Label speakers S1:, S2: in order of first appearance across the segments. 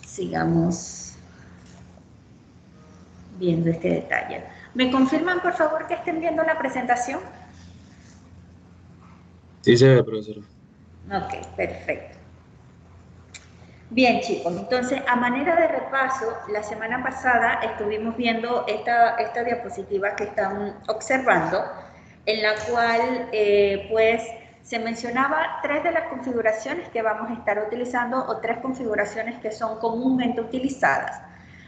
S1: sigamos viendo este detalle. ¿Me confirman, por favor, que estén viendo la presentación?
S2: Sí, se ve, profesora.
S1: Ok, perfecto. Bien, chicos, entonces, a manera de repaso, la semana pasada estuvimos viendo esta diapositiva que están observando, en la cual, pues, se mencionaba 3 de las configuraciones que vamos a estar utilizando o 3 configuraciones que son comúnmente utilizadas.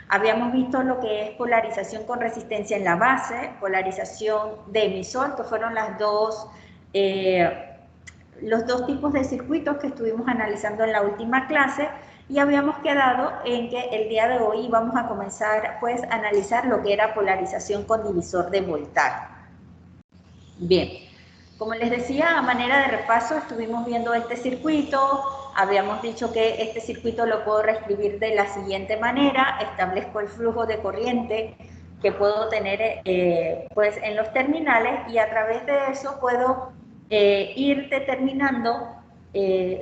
S1: Habíamos visto lo que es polarización con resistencia en la base, polarización de emisor, que fueron los dos tipos de circuitos que estuvimos analizando en la última clase, y habíamos quedado en que el día de hoy vamos a comenzar pues a analizar lo que era polarización con divisor de voltaje. Bien, como les decía, a manera de repaso estuvimos viendo este circuito. Habíamos dicho que este circuito lo puedo reescribir de la siguiente manera: establezco el flujo de corriente que puedo tener pues en los terminales, y a través de eso puedo ir determinando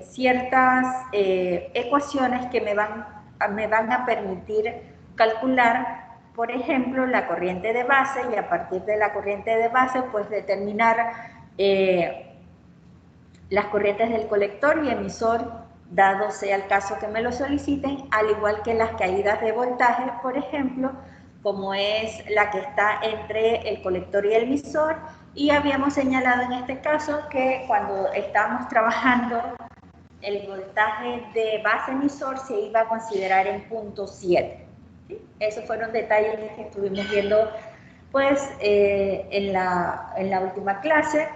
S1: ciertas ecuaciones que me van a permitir calcular, por ejemplo, la corriente de base, y a partir de la corriente de base pues determinar las corrientes del colector y emisor, dado sea el caso que me lo soliciten, al igual que las caídas de voltaje, por ejemplo, como es la que está entre el colector y el emisor. Y habíamos señalado en este caso que cuando estábamos trabajando el voltaje de base emisor se iba a considerar en punto 7. ¿Sí? Esos fueron detalles que estuvimos viendo pues en la última clase.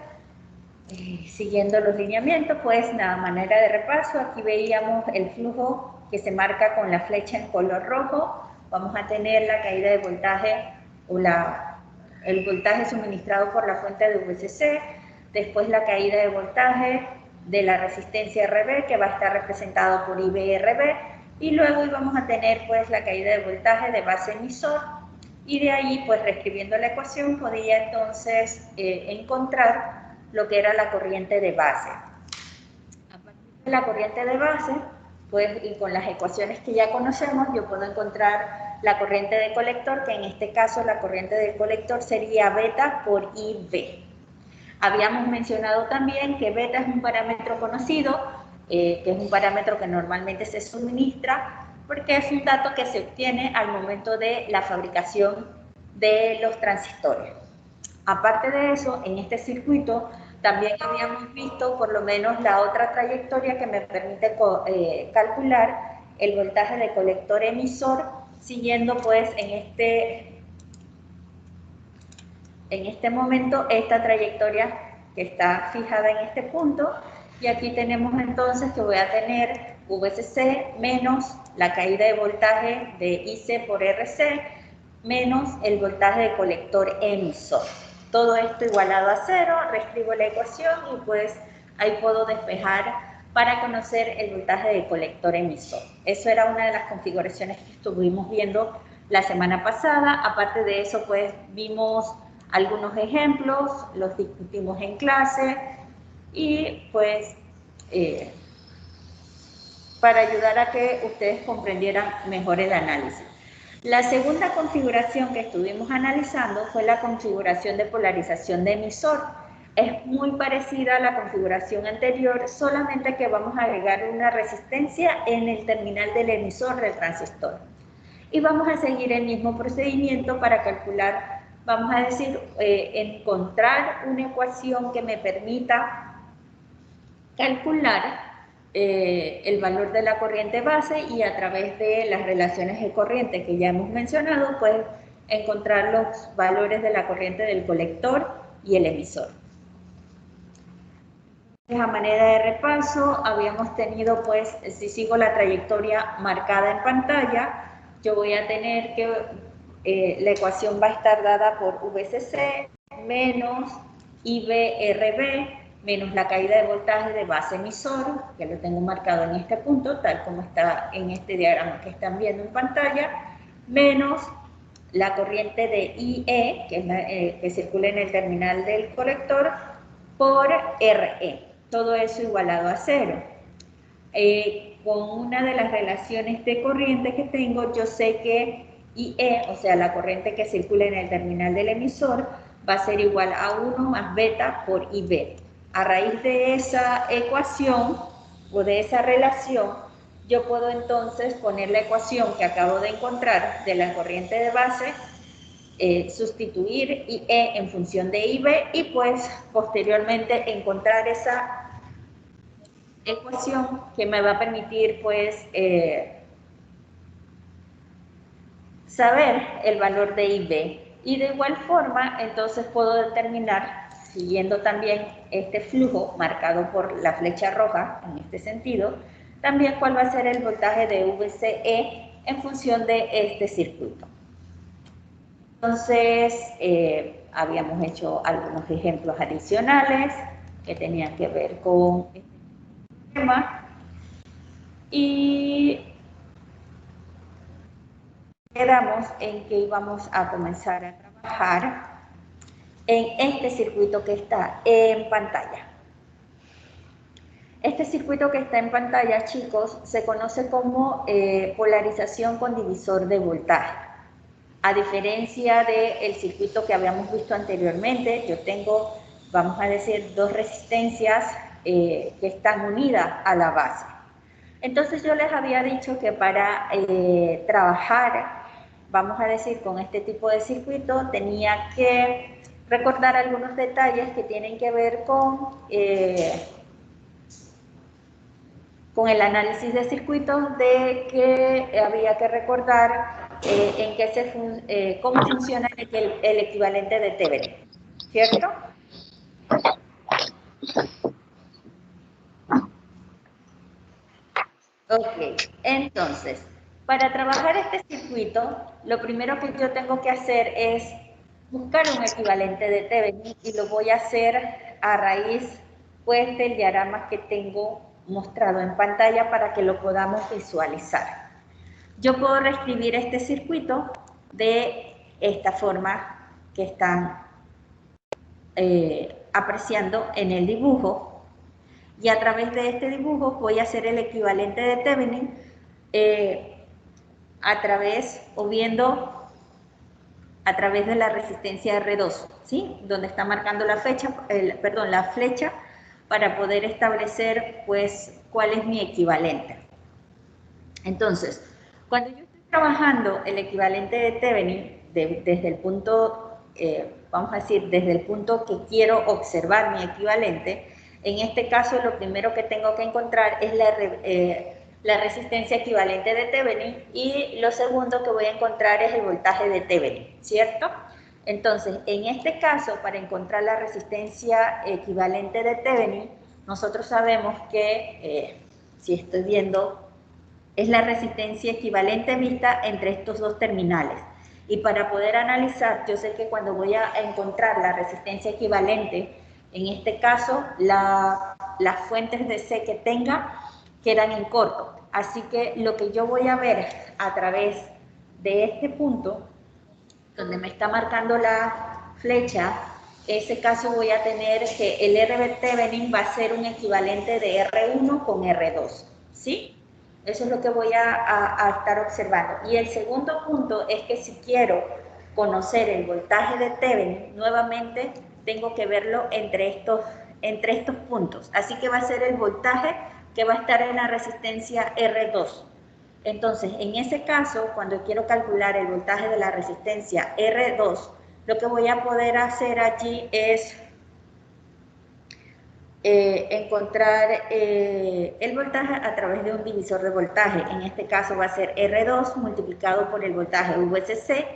S1: Siguiendo los lineamientos, pues nada, manera de repaso, aquí veíamos el flujo que se marca con la flecha en color rojo. Vamos a tener la caída de voltaje o el voltaje suministrado por la fuente de VCC, después la caída de voltaje de la resistencia RB, que va a estar representado por IBRB, y luego íbamos a tener pues la caída de voltaje de base emisor, y de ahí pues reescribiendo la ecuación podía entonces encontrar lo que era la corriente de base. A partir de la corriente de base, pues, y con las ecuaciones que ya conocemos, yo puedo encontrar la corriente de colector, que en este caso la corriente del colector sería beta por IB. Habíamos mencionado también que beta es un parámetro conocido, que es un parámetro que normalmente se suministra, porque es un dato que se obtiene al momento de la fabricación de los transistores. Aparte de eso, en este circuito también habíamos visto por lo menos la otra trayectoria que me permite calcular el voltaje de colector emisor, siguiendo pues en este momento esta trayectoria que está fijada en este punto. Y aquí tenemos entonces que voy a tener VCC menos la caída de voltaje de IC por RC menos el voltaje de colector emisor. Todo esto igualado a 0, reescribo la ecuación y pues ahí puedo despejar para conocer el voltaje de colector emisor. Eso era una de las configuraciones que estuvimos viendo la semana pasada. Aparte de eso, pues vimos algunos ejemplos, los discutimos en clase y pues para ayudar a que ustedes comprendieran mejor el análisis. La segunda configuración que estuvimos analizando fue la configuración de polarización de emisor. Es muy parecida a la configuración anterior, solamente que vamos a agregar una resistencia en el terminal del emisor del transistor. Y vamos a seguir el mismo procedimiento para calcular, vamos a decir, encontrar una ecuación que me permita calcular el valor de la corriente base, y a través de las relaciones de corriente que ya hemos mencionado, pues encontrar los valores de la corriente del colector y el emisor. A manera de repaso, habíamos tenido, pues, si sigo la trayectoria marcada en pantalla, yo voy a tener que la ecuación va a estar dada por VCC menos IBRB menos la caída de voltaje de base emisor, que lo tengo marcado en este punto, tal como está en este diagrama que están viendo en pantalla, menos la corriente de IE, que es que circula en el terminal del colector, por RE. Todo eso igualado a 0. con una de las relaciones de corriente que tengo, yo sé que IE, o sea, la corriente que circula en el terminal del emisor, va a ser igual a 1 más beta por IB. A raíz de esa ecuación o de esa relación, yo puedo entonces poner la ecuación que acabo de encontrar de la corriente de base, sustituir IE en función de IB y pues posteriormente encontrar esa ecuación que me va a permitir pues saber el valor de IB. Y de igual forma, entonces puedo determinar, siguiendo también este flujo marcado por la flecha roja, en este sentido, también cuál va a ser el voltaje de VCE en función de este circuito. Entonces, habíamos hecho algunos ejemplos adicionales que tenían que ver con este tema y quedamos en que íbamos a comenzar a trabajar en este circuito que está en pantalla. Este circuito que está en pantalla, chicos, se conoce como polarización con divisor de voltaje. A diferencia del circuito que habíamos visto anteriormente, yo tengo, vamos a decir, dos resistencias que están unidas a la base. Entonces yo les había dicho que para trabajar, vamos a decir, con este tipo de circuito, tenía que recordar algunos detalles que tienen que ver con el análisis de circuitos, de que había que recordar cómo funciona el equivalente de Thevenin, ¿cierto? Ok, entonces, para trabajar este circuito, lo primero que yo tengo que hacer es buscar un equivalente de Thevenin y lo voy a hacer a raíz pues, del diagrama que tengo mostrado en pantalla para que lo podamos visualizar. Yo puedo reescribir este circuito de esta forma que están apreciando en el dibujo. Y a través de este dibujo voy a hacer el equivalente de Thevenin a través de la resistencia R2, ¿sí? Donde está marcando la flecha para poder establecer pues cuál es mi equivalente. Entonces, cuando yo estoy trabajando el equivalente de Thevenin desde el punto, vamos a decir, desde el punto que quiero observar mi equivalente, en este caso lo primero que tengo que encontrar es la resistencia equivalente de Thevenin y lo segundo que voy a encontrar es el voltaje de Thevenin, ¿cierto? Entonces, en este caso, para encontrar la resistencia equivalente de Thevenin, nosotros sabemos que, si estoy viendo, es la resistencia equivalente vista entre estos dos terminales. Y para poder analizar, yo sé que cuando voy a encontrar la resistencia equivalente, en este caso, las fuentes de C que tenga quedan en corto. Así que lo que yo voy a ver a través de este punto, donde me está marcando la flecha, en ese caso voy a tener que el RB Thevenin va a ser un equivalente de R1 con R2, ¿sí? Eso es lo que voy a estar observando. Y el segundo punto es que si quiero conocer el voltaje de Thevenin, nuevamente tengo que verlo entre estos puntos. Así que va a ser el voltaje que va a estar en la resistencia R2. Entonces, en ese caso, cuando quiero calcular el voltaje de la resistencia R2, lo que voy a poder hacer allí es encontrar el voltaje a través de un divisor de voltaje. En este caso va a ser R2 multiplicado por el voltaje VCC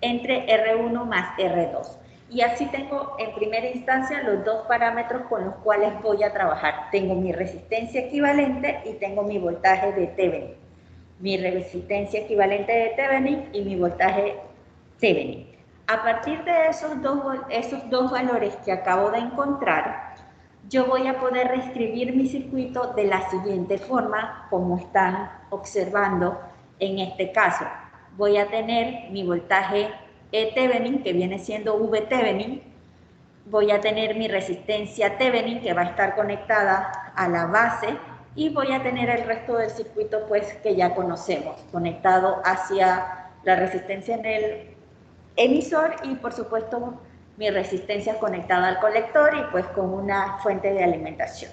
S1: entre R1 más R2. Y así tengo en primera instancia los dos parámetros con los cuales voy a trabajar. Tengo mi resistencia equivalente y tengo mi voltaje de Thevenin. Mi resistencia equivalente de Thevenin y mi voltaje Thevenin. A partir de esos dos valores que acabo de encontrar, yo voy a poder reescribir mi circuito de la siguiente forma, como están observando en este caso. Voy a tener mi voltaje E Thevenin, que viene siendo V Thevenin. Voy a tener mi resistencia Thevenin, que va a estar conectada a la base y voy a tener el resto del circuito pues que ya conocemos, conectado hacia la resistencia en el emisor y por supuesto mi resistencia conectada al colector y pues con una fuente de alimentación.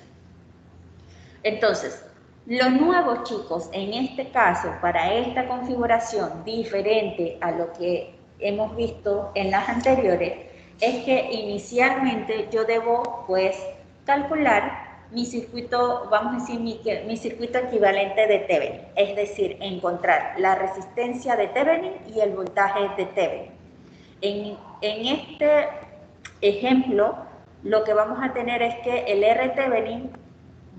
S1: Entonces, lo nuevo, chicos, en este caso, para esta configuración diferente a lo que hemos visto en las anteriores, es que inicialmente yo debo, pues, calcular mi circuito, vamos a decir, mi circuito equivalente de Thevenin, es decir, encontrar la resistencia de Thevenin y el voltaje de Thevenin. En este ejemplo, lo que vamos a tener es que el R Thevenin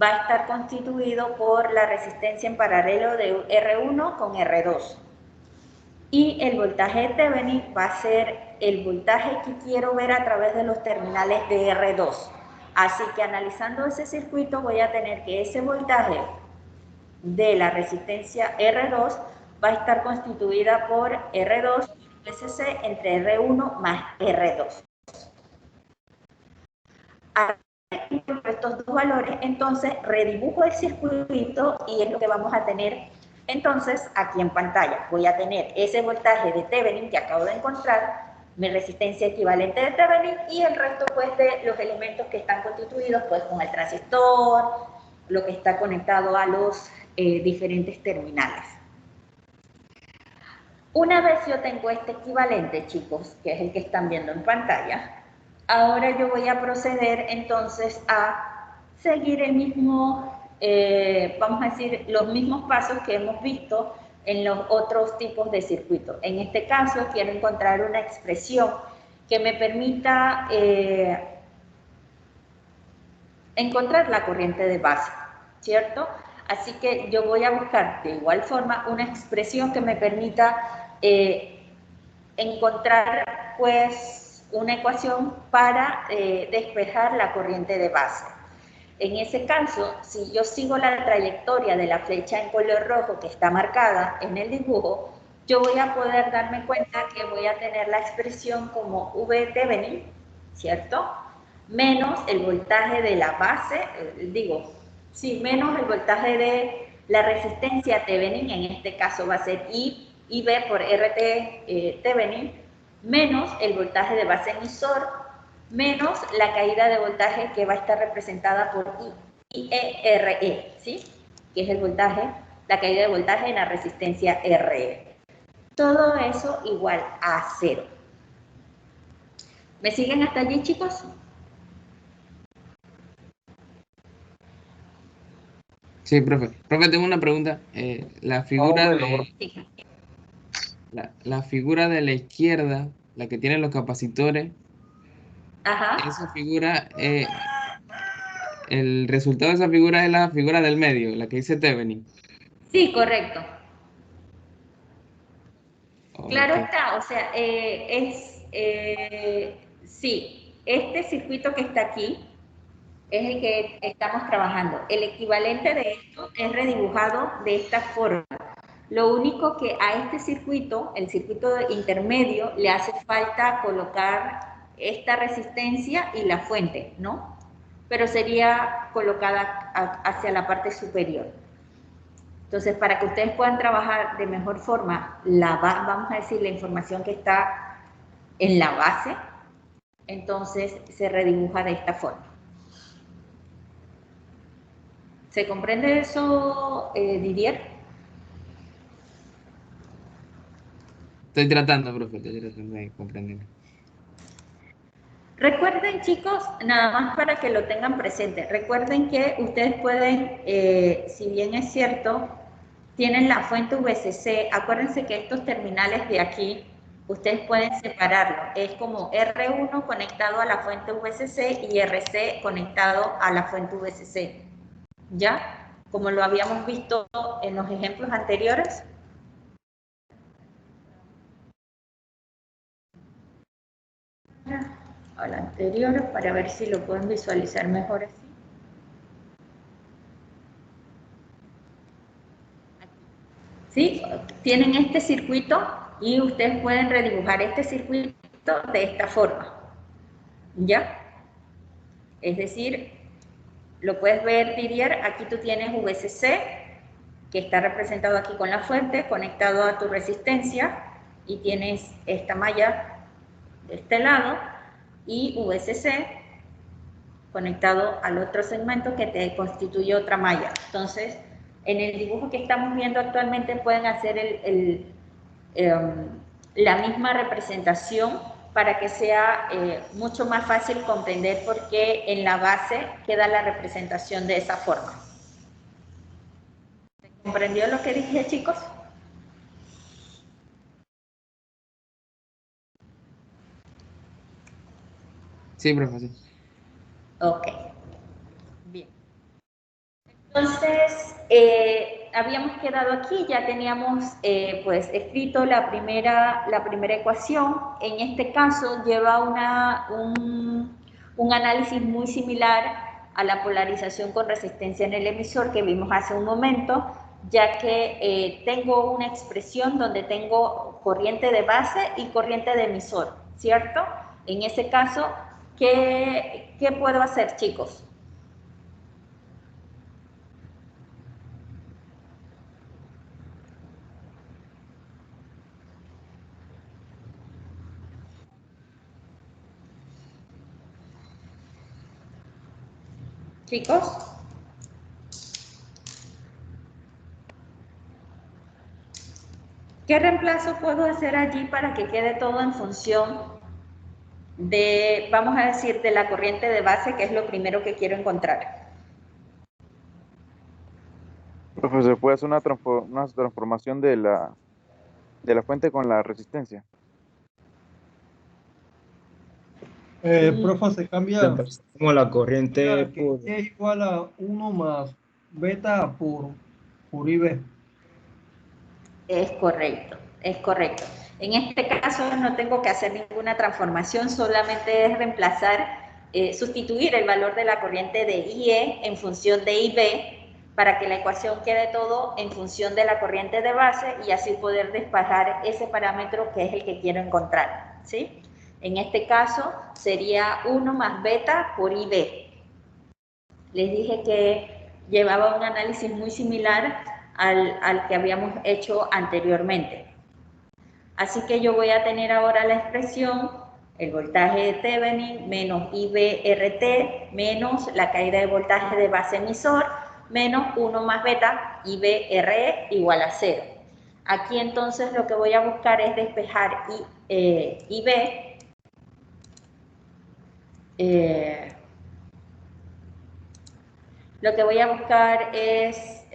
S1: va a estar constituido por la resistencia en paralelo de R1 con R2. Y el voltaje de Thevenin va a ser el voltaje que quiero ver a través de los terminales de R2. Así que analizando ese circuito voy a tener que ese voltaje de la resistencia R2 va a estar constituida por R2 SC entre R1 más R2. Estos dos valores, entonces redibujo el circuito y es lo que vamos a tener entonces aquí en pantalla. Voy a tener ese voltaje de Thevenin que acabo de encontrar, mi resistencia equivalente de Thevenin y el resto pues de los elementos que están constituidos pues con el transistor, lo que está conectado a los diferentes terminales. Una vez yo tengo este equivalente, chicos, que es el que están viendo en pantalla, ahora yo voy a proceder entonces a seguir el mismo, vamos a decir, los mismos pasos que hemos visto en los otros tipos de circuitos. En este caso quiero encontrar una expresión que me permita encontrar la corriente de base, ¿cierto? Así que yo voy a buscar de igual forma una expresión que me permita encontrar pues una ecuación para despejar la corriente de base. En ese caso, si yo sigo la trayectoria de la flecha en color rojo que está marcada en el dibujo, yo voy a poder darme cuenta que voy a tener la expresión como V Thevenin, ¿cierto? Menos el voltaje de la base, menos el voltaje de la resistencia Thevenin, en este caso va a ser IB por RT Thevenin, menos el voltaje de base emisor, menos la caída de voltaje que va a estar representada por IERE, ¿sí? Que es el voltaje, la caída de voltaje en la resistencia RE. Todo eso igual a 0. ¿Me siguen hasta allí, chicos?
S2: Sí, profe. Profe, tengo una pregunta. La figura la figura de la izquierda, la que tiene los capacitores, esa
S1: Ajá.
S2: figura, el resultado de esa figura es la figura del medio, la que dice Thevenin.
S1: Sí, correcto. Claro
S2: Ok.
S1: está, o sea, sí, este circuito que está aquí es el que estamos trabajando. El equivalente de esto es redibujado de esta forma. Lo único que a este circuito, el circuito intermedio, le hace falta colocar esta resistencia y la fuente, ¿no? Pero sería colocada hacia la parte superior. Entonces, para que ustedes puedan trabajar de mejor forma, vamos a decir, la información que está en la base, entonces se redibuja de esta forma. ¿Se comprende eso, Didier?
S2: Estoy tratando, profe, estoy tratando de comprender.
S1: Recuerden, chicos, nada más para que lo tengan presente, recuerden que ustedes pueden, si bien es cierto, tienen la fuente VCC, acuérdense que estos terminales de aquí, ustedes pueden separarlo, es como R1 conectado a la fuente VCC y RC conectado a la fuente VCC, ¿ya? Como lo habíamos visto en los ejemplos anteriores. Al anterior para ver si lo pueden visualizar mejor así. ¿Sí? Tienen este circuito y ustedes pueden redibujar este circuito de esta forma, ¿ya? Es decir, Lo puedes ver, Didier, aquí tú tienes VCC, que está representado aquí con la fuente, conectado a tu resistencia, y tienes esta malla de este lado, y VCC conectado al otro segmento que te constituye otra malla. Entonces, en el dibujo que estamos viendo actualmente pueden hacer la misma representación para que sea mucho más fácil comprender por qué en la base queda la representación de esa forma. ¿Comprendió lo que dije, chicos?
S2: Sí, profesor.
S1: Ok. Bien. Entonces, habíamos quedado aquí, ya teníamos pues escrito la primera ecuación. En este caso lleva un análisis muy similar a la polarización con resistencia en el emisor que vimos hace un momento, ya que tengo una expresión donde tengo corriente de base y corriente de emisor, ¿cierto? En ese caso, ¿qué puedo hacer, chicos? Chicos, ¿qué reemplazo puedo hacer allí para que quede todo en función de, vamos a decir, de la corriente de base, que es lo primero que quiero encontrar?
S3: Profesor, puede hacer una transformación de la fuente con la resistencia.
S4: Profe, se cambia
S5: Como la corriente
S4: que es igual a 1 más beta por IB.
S1: Es correcto, es correcto. En este caso no tengo que hacer ninguna transformación, solamente es reemplazar, sustituir el valor de la corriente de IE en función de IB para que la ecuación quede todo en función de la corriente de base y así poder despejar ese parámetro que es el que quiero encontrar, ¿sí? En este caso sería 1 más beta por IB. Les dije que llevaba un análisis muy similar al que habíamos hecho anteriormente. Así que yo voy a tener ahora la expresión, el voltaje de Thevenin menos IB-RT menos la caída de voltaje de base emisor menos 1 más beta IB-RE igual a 0. Aquí entonces lo que voy a buscar es despejar IB. Lo que voy a buscar es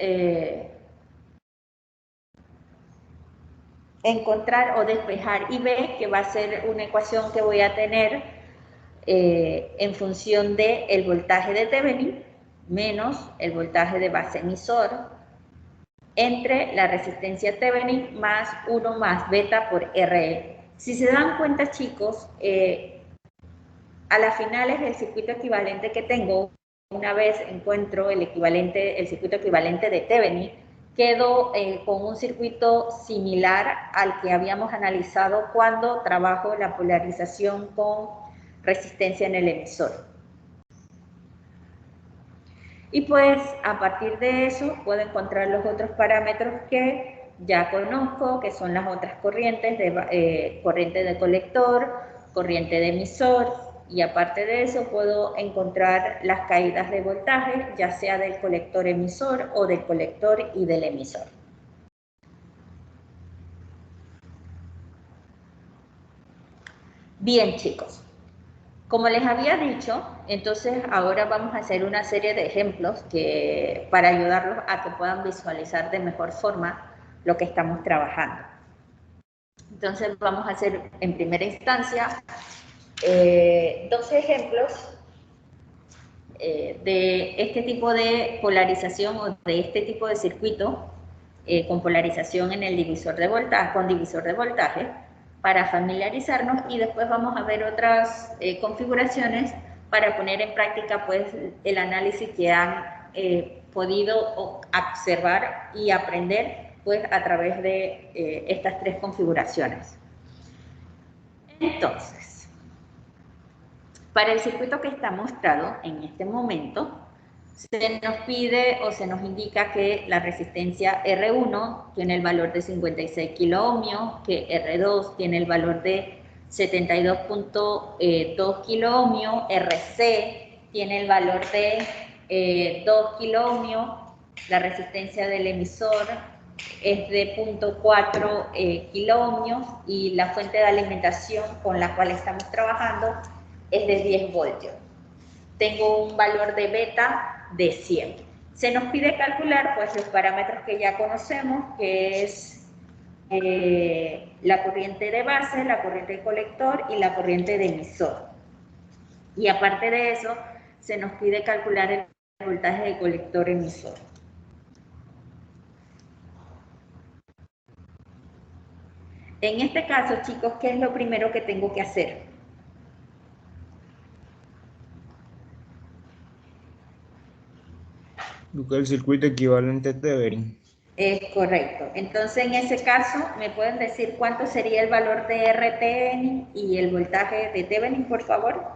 S1: encontrar o despejar IB, que va a ser una ecuación que voy a tener en función del voltaje de Thevenin menos el voltaje de base emisor entre la resistencia Thevenin más 1 más beta por RE. Si se dan cuenta, chicos, a las finales el circuito equivalente que tengo, una vez encuentro el circuito equivalente de Thevenin, quedo con un circuito similar al que habíamos analizado cuando trabajo la polarización con resistencia en el emisor. Y pues a partir de eso puedo encontrar los otros parámetros que ya conozco, que son las otras corrientes, corriente de colector, corriente de emisor, y aparte de eso puedo encontrar las caídas de voltaje, ya sea del colector emisor o del colector y del emisor. Bien, chicos. Como les había dicho, entonces ahora vamos a hacer una serie de ejemplos para ayudarlos a que puedan visualizar de mejor forma lo que estamos trabajando. Entonces vamos a hacer en primera instancia 2 ejemplos de este tipo de polarización o de este tipo de circuito con polarización en el divisor de voltaje, con divisor de voltaje, para familiarizarnos, y después vamos a ver otras configuraciones para poner en práctica pues el análisis que han podido observar y aprender pues a través de estas 3 configuraciones. Entonces, para el circuito que está mostrado en este momento, se nos pide o se nos indica que la resistencia R1 tiene el valor de 56 kiloohmios, que R2 tiene el valor de 72.2 kiloohmios, RC tiene el valor de 2 kiloohmios, la resistencia del emisor es de 0.4 kiloohmios y la fuente de alimentación con la cual estamos trabajando es de 10 voltios. Tengo un valor de beta de 100. Se nos pide calcular pues los parámetros que ya conocemos, que es la corriente de base, la corriente de colector y la corriente de emisor. Y aparte de eso, se nos pide calcular el voltaje de colector emisor. En este caso, chicos, ¿qué es lo primero que tengo que hacer?
S5: Buscar el circuito equivalente a Thevenin.
S1: Es correcto. Entonces, en ese caso, ¿me pueden decir cuánto sería el valor de RTN y el voltaje de Thevenin, por favor?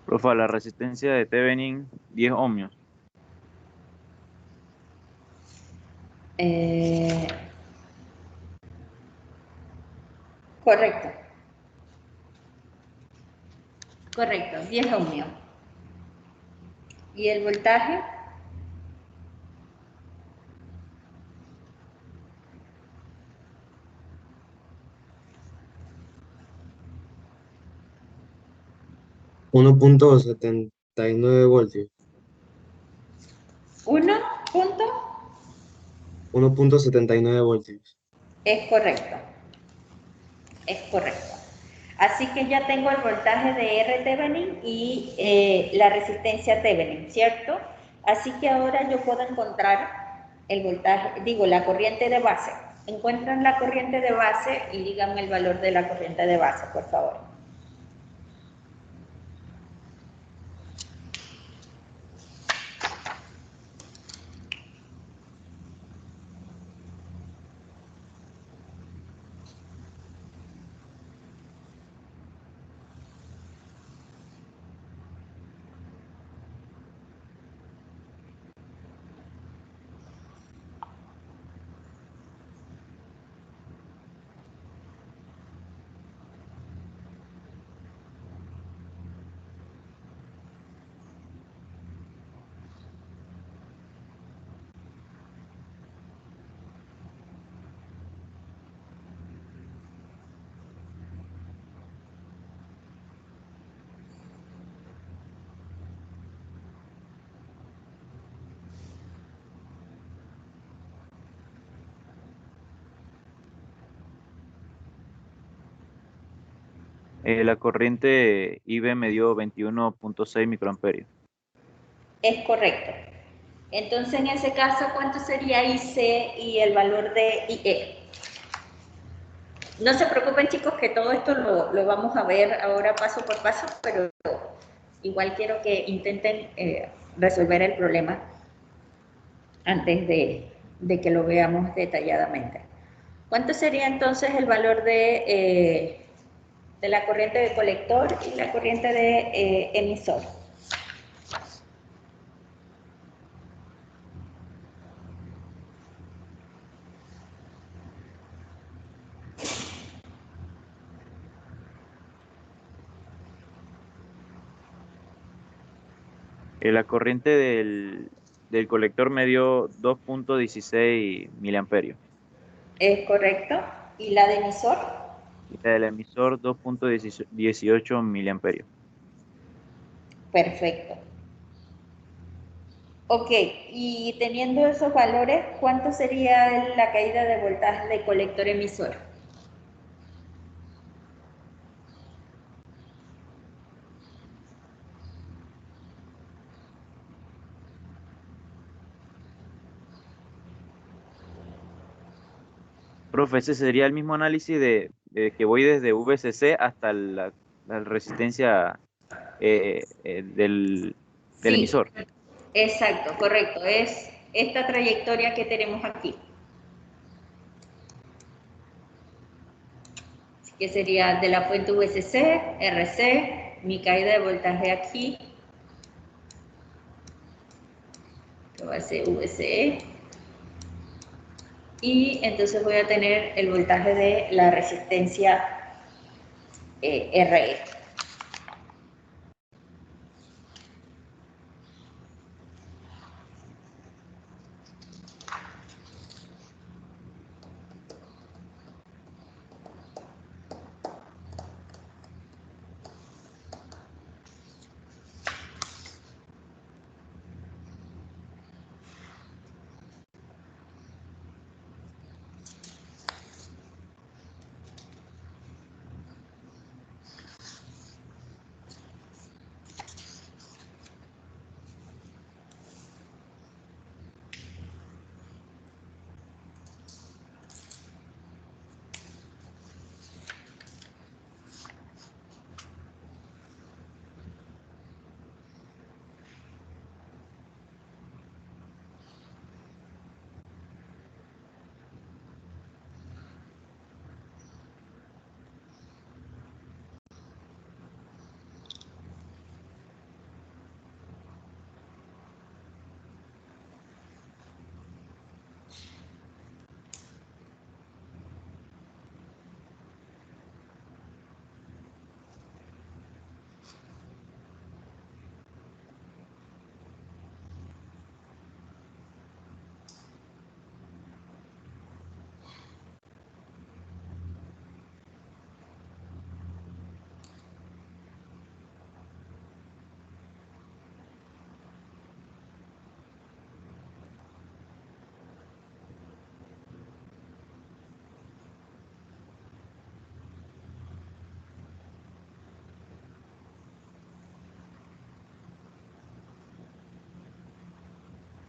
S3: Profa, la resistencia de Thevenin, 10 ohmios.
S1: Correcto. Correcto, 10 ohmios. ¿Y el voltaje?
S6: Uno punto 79 voltios.
S1: 1 punto.
S6: 1.79 voltios.
S1: Es correcto. Es correcto. Así que ya tengo el voltaje de R Thevenin y la resistencia Thevenin, ¿cierto? Así que ahora yo puedo encontrar el voltaje, digo, la corriente de base. Encuentran la corriente de base y díganme el valor de la corriente de base, por favor.
S3: La corriente IB me dio 21.6 microamperios.
S1: Es correcto. Entonces, en ese caso, ¿cuánto sería IC y el valor de IE? No se preocupen, chicos, que todo esto lo vamos a ver ahora paso por paso, pero igual quiero que intenten resolver el problema antes de que lo veamos detalladamente. ¿Cuánto sería entonces el valor de la corriente de colector y la corriente de emisor?
S3: La corriente del del colector me dio 2.16 miliamperios.
S1: Es correcto. ¿Y la de emisor?
S3: Y la del emisor 2.18 miliamperios.
S1: Perfecto. Ok, y teniendo esos valores, ¿cuánto sería la caída de voltaje del colector emisor?
S3: Profe, ese sería el mismo análisis de que voy desde VCC hasta la resistencia del
S1: Sí,
S3: emisor.
S1: exacto, correcto. Es esta trayectoria que tenemos aquí. Que sería de la fuente VCC, RC, mi caída de voltaje aquí, que va a ser VCE, y entonces voy a tener el voltaje de la resistencia RE.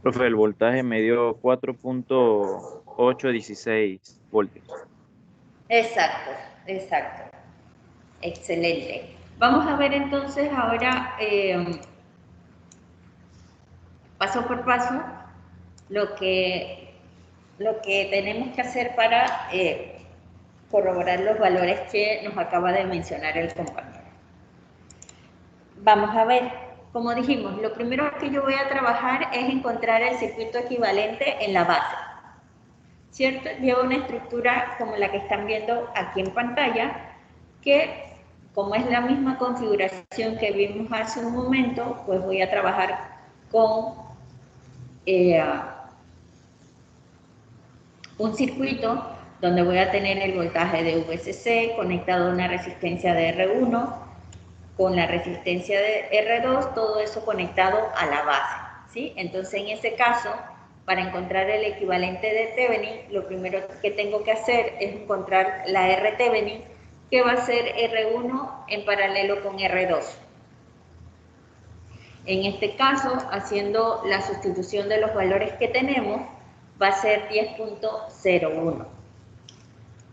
S3: Profe, el voltaje me dio 4.816 voltios.
S1: Exacto, exacto. Excelente. Vamos a ver entonces ahora, paso por paso, lo que tenemos que hacer para corroborar los valores que nos acaba de mencionar el compañero. Vamos a ver, como dijimos, lo primero que yo voy a trabajar es encontrar el circuito equivalente en la base, ¿cierto? Lleva una estructura como la que están viendo aquí en pantalla, que como es la misma configuración que vimos hace un momento, pues voy a trabajar con un circuito donde voy a tener el voltaje de VCC conectado a una resistencia de R1 con la resistencia de R2, todo eso conectado a la base, ¿sí? Entonces, en ese caso, para encontrar el equivalente de Thevenin, lo primero que tengo que hacer es encontrar la R Thevenin, que va a ser R1 en paralelo con R2. En este caso, haciendo la sustitución de los valores que tenemos, va a ser 10.01.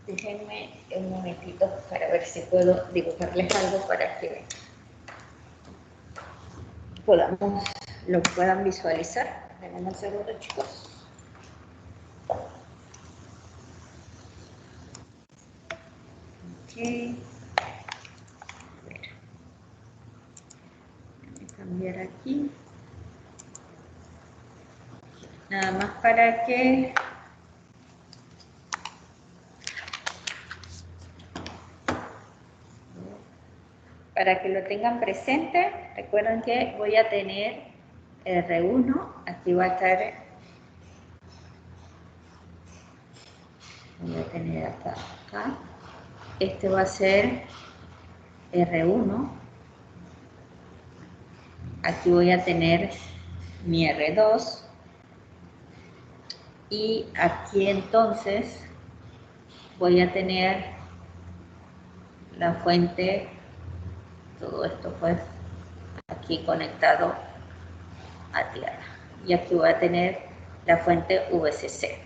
S1: Déjenme un momentito para ver si puedo dibujarles algo para que lo puedan visualizar. Denme un segundo, chicos. Ok. Voy a cambiar aquí. Nada más para que lo tengan presente. Recuerden que voy a tener R1, aquí va a estar, voy a tener acá, este va a ser R1, aquí voy a tener mi R2, y aquí entonces voy a tener la fuente, todo esto pues aquí conectado a tierra, y aquí voy a tener la fuente VCC.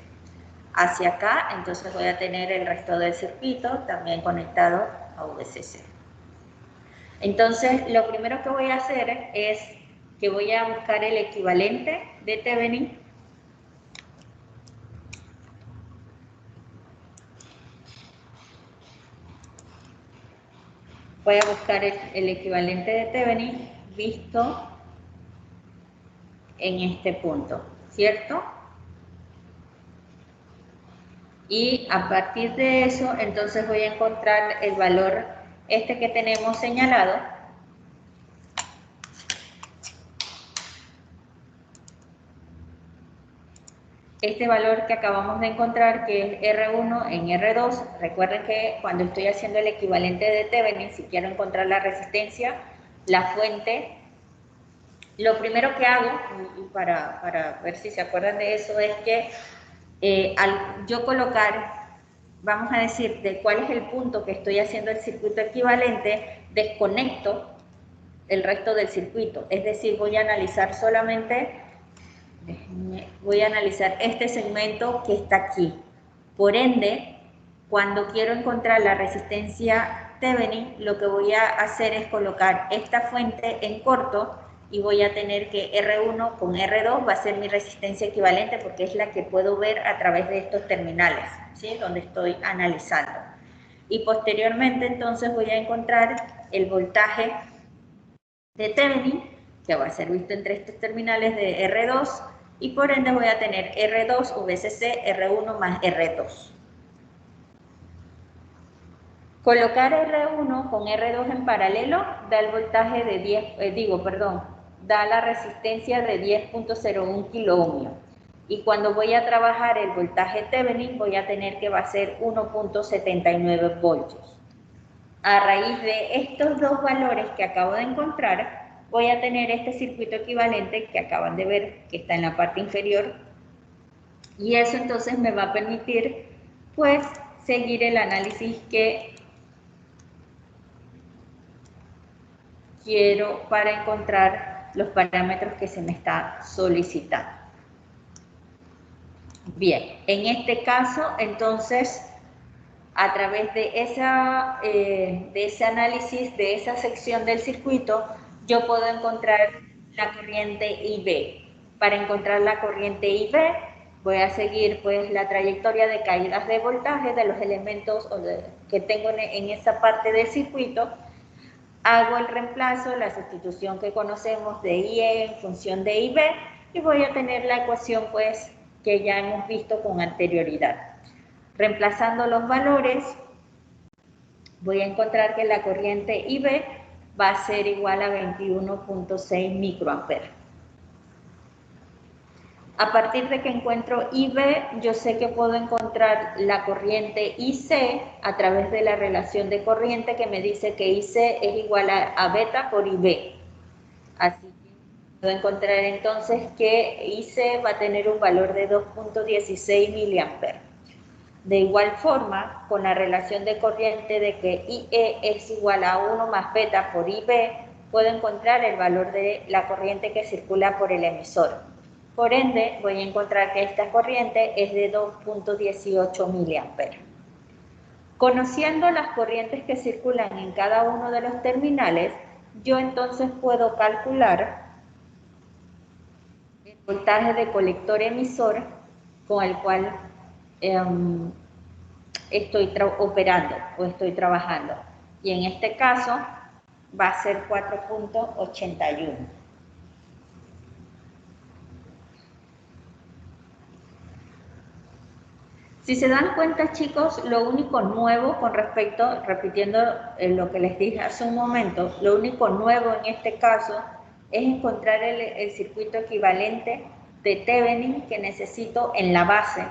S1: Hacia acá entonces voy a tener el resto del circuito también conectado a VCC. Entonces lo primero que voy a hacer es que voy a buscar el equivalente de Thevenin. Voy a buscar el equivalente de Thevenin visto en este punto, ¿cierto? Y a partir de eso, entonces voy a encontrar el valor este que tenemos señalado. Este valor que acabamos de encontrar, que es R1 en R2, recuerden que cuando estoy haciendo el equivalente de Thevenin, si quiero encontrar la resistencia, la fuente, lo primero que hago, para ver si se acuerdan de eso, es que al yo colocar, vamos a decir, de cuál es el punto que estoy haciendo el circuito equivalente, desconecto el resto del circuito. Es decir, voy a analizar solamente, voy a analizar este segmento que está aquí. Por ende, cuando quiero encontrar la resistencia Thevenin, lo que voy a hacer es colocar esta fuente en corto y voy a tener que R1 con R2 va a ser mi resistencia equivalente porque es la que puedo ver a través de estos terminales, ¿sí? Donde estoy analizando. Y posteriormente entonces voy a encontrar el voltaje de Thevenin, que va a ser visto entre estos terminales de R2, y por ende voy a tener R2, VCC, R1 más R2. Colocar R1 con R2 en paralelo da el voltaje de 10, da la resistencia de 10.01 kiloohmios. Y cuando voy a trabajar el voltaje Thevenin, voy a tener que va a ser 1.79 voltios. A raíz de estos dos valores que acabo de encontrar, voy a tener este circuito equivalente que acaban de ver, que está en la parte inferior. Y eso entonces me va a permitir, pues, seguir el análisis que quiero para encontrar los parámetros que se me está solicitando. Bien, en este caso, entonces, a través de ese análisis, de esa sección del circuito, yo puedo encontrar la corriente IB. Para encontrar la corriente IB, voy a seguir pues la trayectoria de caídas de voltaje de los elementos que tengo en esa parte del circuito. Hago el reemplazo, la sustitución que conocemos de IE en función de IB y voy a tener la ecuación pues que ya hemos visto con anterioridad. Reemplazando los valores, voy a encontrar que la corriente IB va a ser igual a 21.6 microamperes. A partir de que encuentro IB, yo sé que puedo encontrar la corriente IC a través de la relación de corriente que me dice que IC es igual a beta por IB. Así que puedo encontrar entonces que IC va a tener un valor de 2.16 miliamperes. De igual forma, con la relación de corriente de que IE es igual a 1 más beta por IB, puedo encontrar el valor de la corriente que circula por el emisor. Por ende, voy a encontrar que esta corriente es de 2.18 miliamperes. Conociendo las corrientes que circulan en cada uno de los terminales, yo entonces puedo calcular el voltaje de colector emisor con el cual estoy operando o estoy trabajando. Y en este caso va a ser 4.81. Si se dan cuenta, chicos, lo único nuevo con respecto, repitiendo lo que les dije hace un momento, lo único nuevo en este caso es encontrar el circuito equivalente de Thevenin que necesito en la base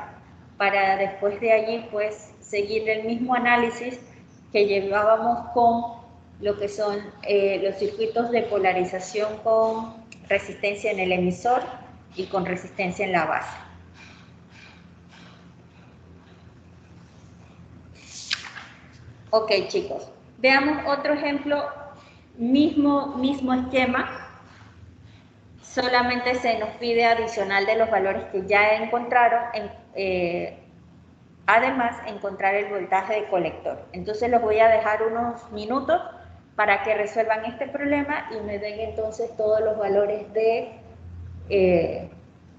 S1: para después de allí pues seguir el mismo análisis que llevábamos con lo que son los circuitos de polarización con resistencia en el emisor y con resistencia en la base. Ok, chicos, veamos otro ejemplo, mismo esquema, solamente se nos pide adicional de los valores que ya encontraron, además encontrar el voltaje de colector. Entonces los voy a dejar unos minutos para que resuelvan este problema y me den entonces todos los valores de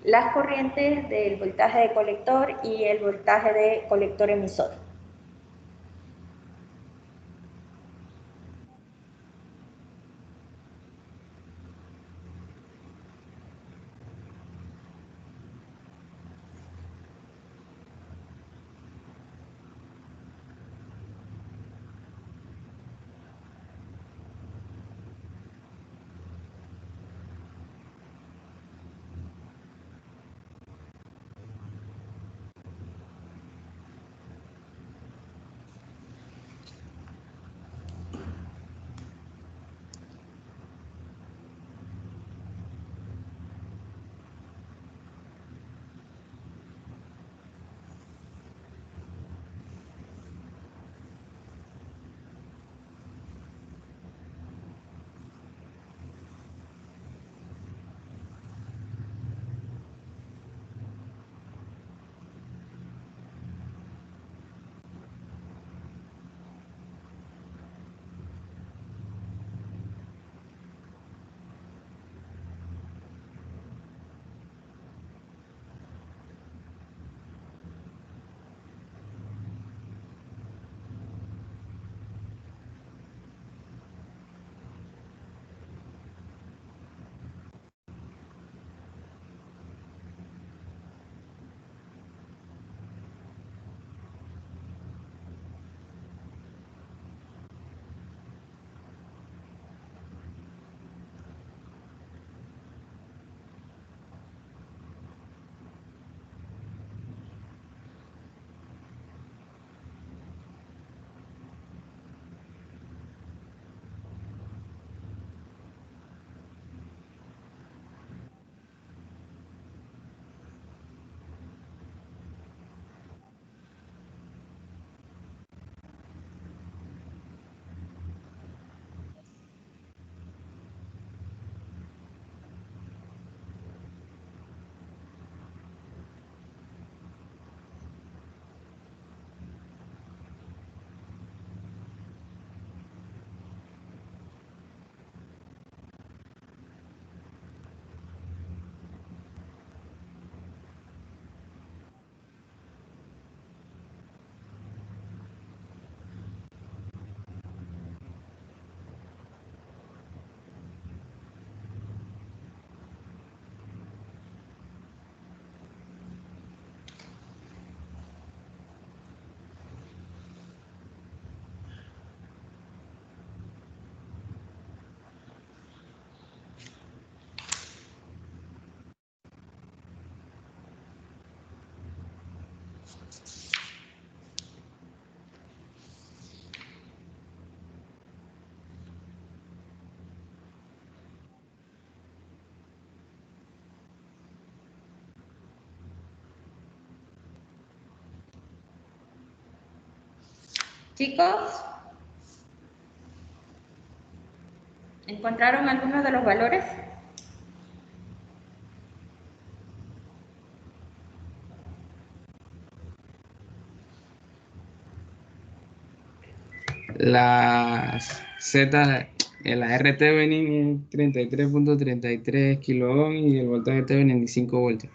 S1: las corrientes del voltaje de colector y el voltaje de colector emisor. Chicos, ¿encontraron algunos de los valores?
S2: La Z, la RT Thevenin es 33.33 kilo ohm y el voltaje Thevenin 5 voltios.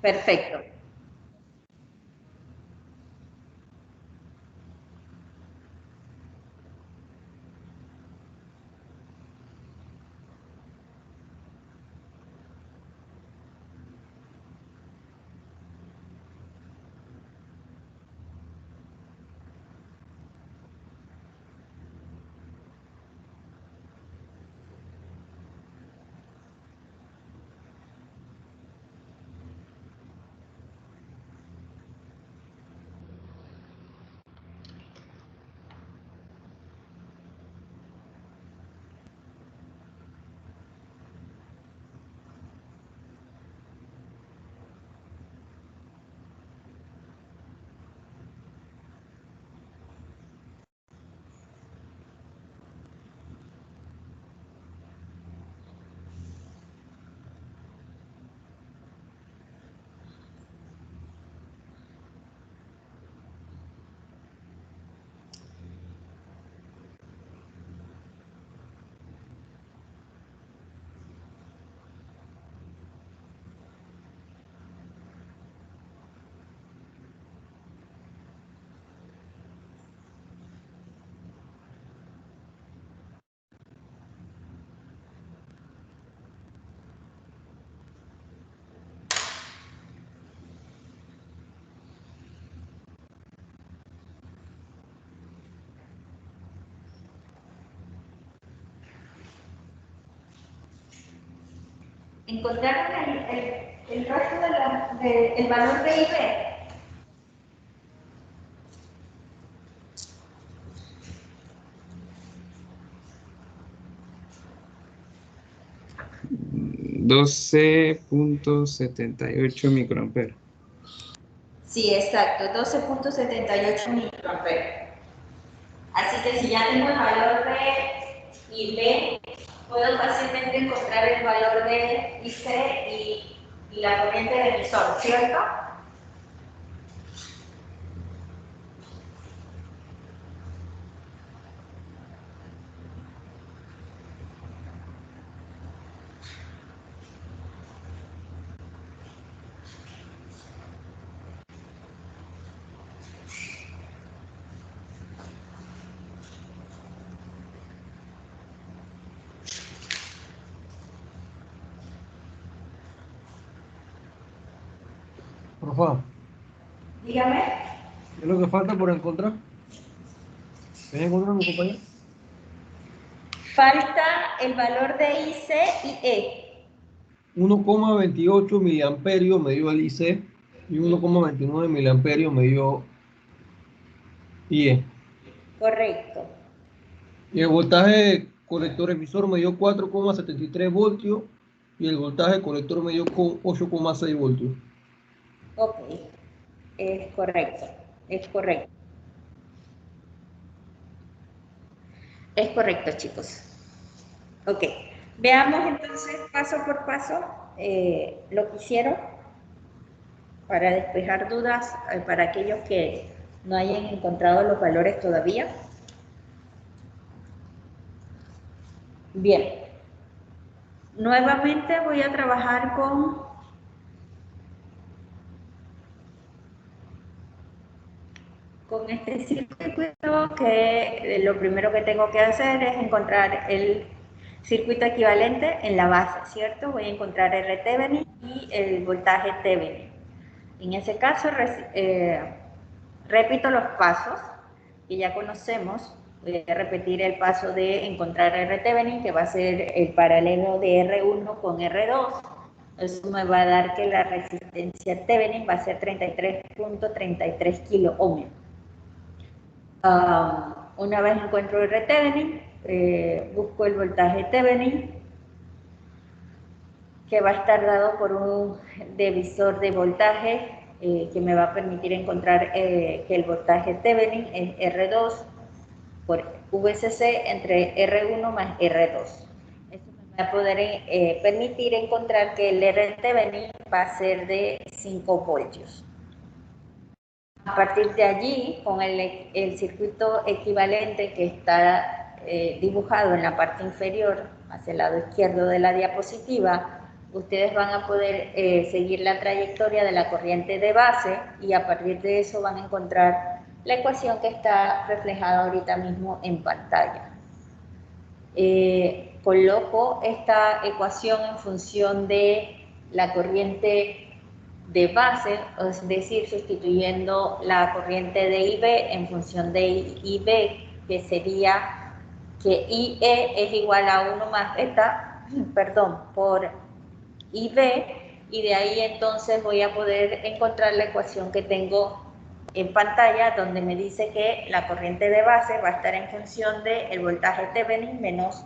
S1: Perfecto. ¿Encontraron el resto del valor de IB?
S2: 12.78 microamperes.
S1: Sí, exacto, 12.78 microamperes. Así que si ya tengo el valor de IB, puedo fácilmente encontrar el valor de IC y la corriente del emisor, ¿cierto?
S4: Profa,
S1: Dígame.
S4: ¿qué es lo que falta por encontrar? ¿Ves encontrar mi compañero?
S1: Falta el valor de IC y E.
S4: 1,28 miliamperios me dio el IC y 1,29 miliamperios me dio IE.
S1: Correcto.
S4: Y el voltaje colector emisor me dio 4,73 voltios y el voltaje colector me dio 8,6 voltios.
S1: Ok. Es correcto. Es correcto. Es correcto, chicos. Ok. Veamos entonces paso por paso lo que hicieron para despejar dudas para aquellos que no hayan encontrado los valores todavía. Bien. Nuevamente voy a trabajar con este circuito, que lo primero que tengo que hacer es encontrar el circuito equivalente en la base, ¿cierto? Voy a encontrar el Thevenin y el voltaje Thevenin. En ese caso, repito los pasos que ya conocemos. Voy a repetir el paso de encontrar el Thevenin, que va a ser el paralelo de R1 con R2. Eso me va a dar que la resistencia Thevenin va a ser 33.33 kilo ohms. Una vez encuentro el Thevenin, busco el voltaje Thevenin, que va a estar dado por un divisor de voltaje que me va a permitir encontrar que el voltaje Thevenin es R2 por VCC entre R1 más R2. Esto me va a poder permitir encontrar que el R Thevenin va a ser de 5 voltios. A partir de allí, con el circuito equivalente que está dibujado en la parte inferior, hacia el lado izquierdo de la diapositiva, ustedes van a poder seguir la trayectoria de la corriente de base y a partir de eso van a encontrar la ecuación que está reflejada ahorita mismo en pantalla. Coloco esta ecuación en función de la corriente de base, es decir, sustituyendo la corriente de IB en función de IB, que sería que IE es igual a 1 más beta, por IB, y de ahí entonces voy a poder encontrar la ecuación que tengo en pantalla, donde me dice que la corriente de base va a estar en función del voltaje Thevenin menos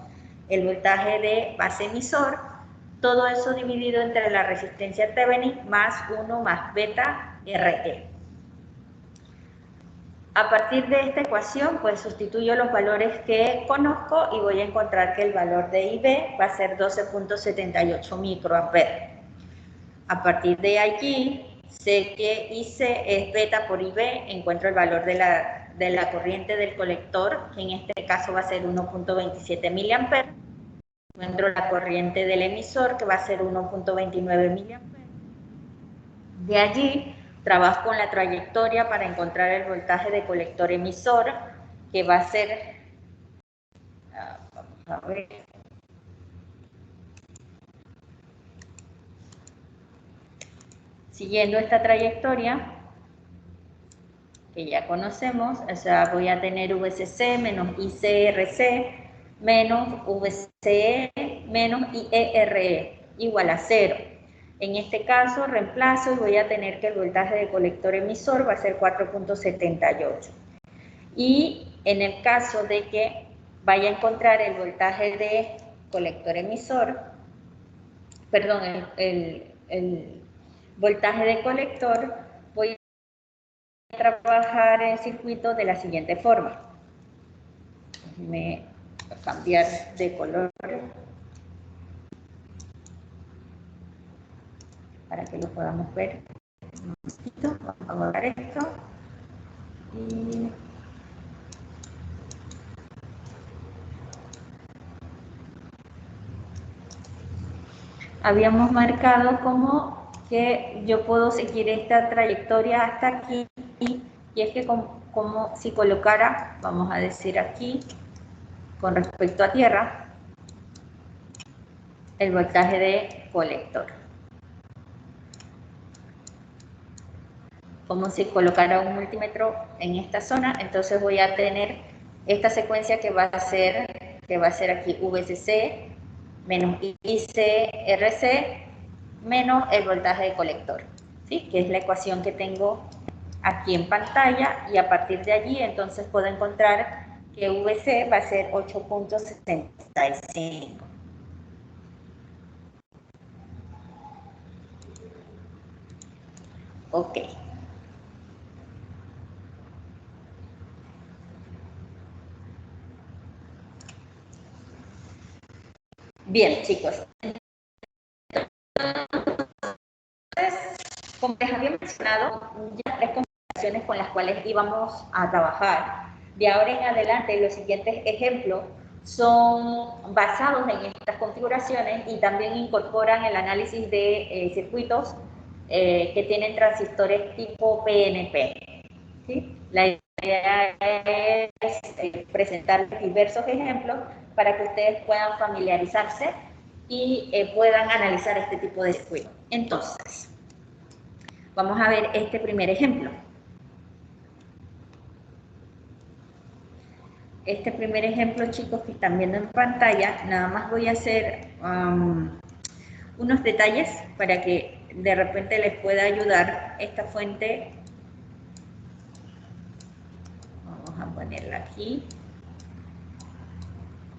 S1: el voltaje de base emisor, todo eso dividido entre la resistencia Thevenin más 1 más beta RE. A partir de esta ecuación, pues sustituyo los valores que conozco y voy a encontrar que el valor de IB va a ser 12.78 microamperes. A partir de allí, sé que IC es beta por IB, encuentro el valor de la corriente del colector, que en este caso va a ser 1.27 miliamperes. Encuentro la corriente del emisor, que va a ser 1.29 miliamperes. De allí, trabajo con la trayectoria para encontrar el voltaje de colector emisor, que va a ser, vamos a ver, siguiendo esta trayectoria, que ya conocemos, o sea, voy a tener VCC menos ICRC menos VCE menos IERE. igual a 0. En este caso reemplazo y voy a tener que el voltaje de colector emisor va a ser 4.78. Y en el caso de que vaya a encontrar el voltaje de colector emisor, perdón, el voltaje de colector, voy a trabajar el circuito de la siguiente forma. Déjenme cambiar de color para que lo podamos ver. Un momentito, vamos a borrar esto. Y habíamos marcado como que yo puedo seguir esta trayectoria hasta aquí, y es que como si colocara, vamos a decir aquí, con respecto a tierra, el voltaje de colector. Como si colocara un multímetro en esta zona, entonces voy a tener esta secuencia que va a ser aquí VCC menos ICRC menos el voltaje de colector, ¿sí? Que es la ecuación que tengo aquí en pantalla, y a partir de allí entonces puedo encontrar que VC va a ser 8.65. Ok. Bien, chicos. Como les había mencionado, ya 3 configuraciones con las cuales íbamos a trabajar. De ahora en adelante, los siguientes ejemplos son basados en estas configuraciones y también incorporan el análisis de circuitos que tienen transistores tipo PNP. ¿Sí? La idea es presentar diversos ejemplos para que ustedes puedan familiarizarse y puedan analizar este tipo de circuitos. Entonces, vamos a ver este primer ejemplo. Este primer ejemplo, chicos, que están viendo en pantalla, nada más voy a hacer unos detalles para que de repente les pueda ayudar esta fuente. Vamos a ponerla aquí.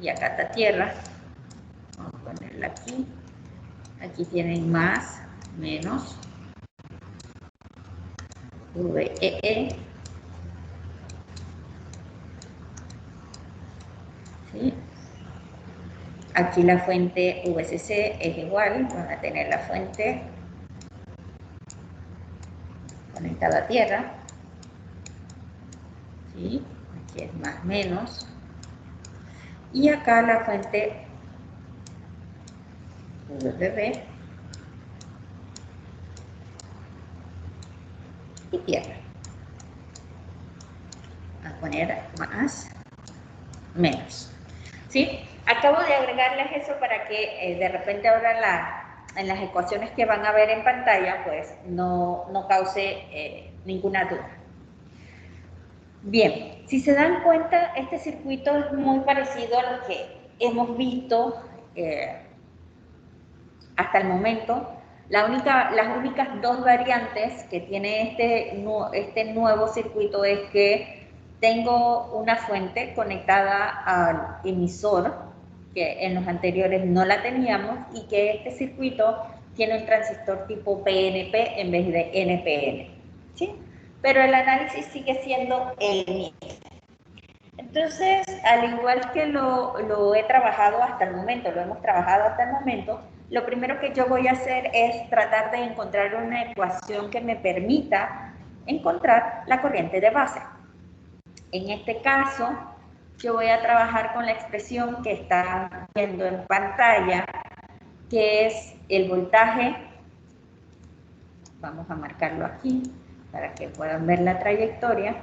S1: Y acá está tierra. Vamos a ponerla aquí. Aquí tienen más, menos. VEE. ¿Sí? Aquí la fuente VCC es igual, van a tener la fuente conectada a tierra. ¿Sí? Aquí es más, menos. Y acá la fuente VB y tierra. A poner más, menos. ¿Sí? Acabo de agregarles eso para que de repente ahora en las ecuaciones que van a ver en pantalla, pues no cause ninguna duda. Bien, si se dan cuenta, este circuito es muy parecido a lo que hemos visto hasta el momento. Las únicas dos variantes que tiene este nuevo circuito es que tengo una fuente conectada al emisor, que en los anteriores no la teníamos, y que este circuito tiene un transistor tipo PNP en vez de NPN, ¿sí? Pero el análisis sigue siendo el mismo. Entonces, al igual que lo he trabajado hasta el momento, lo hemos trabajado hasta el momento, lo primero que yo voy a hacer es tratar de encontrar una ecuación que me permita encontrar la corriente de base. En este caso, yo voy a trabajar con la expresión que están viendo en pantalla, que es el voltaje. Vamos a marcarlo aquí para que puedan ver la trayectoria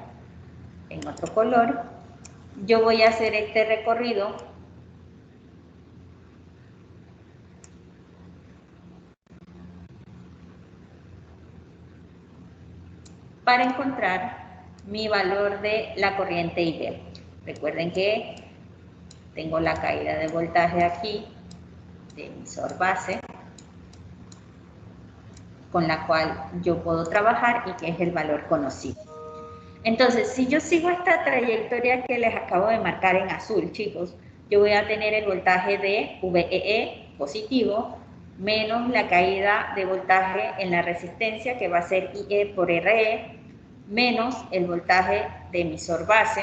S1: en otro color. Yo voy a hacer este recorrido para encontrar mi valor de la corriente IB. Recuerden que tengo la caída de voltaje aquí, de emisor base, con la cual yo puedo trabajar y que es el valor conocido. Entonces, si yo sigo esta trayectoria que les acabo de marcar en azul, chicos, yo voy a tener el voltaje de VEE positivo menos la caída de voltaje en la resistencia, que va a ser IE por RE, menos el voltaje de emisor base,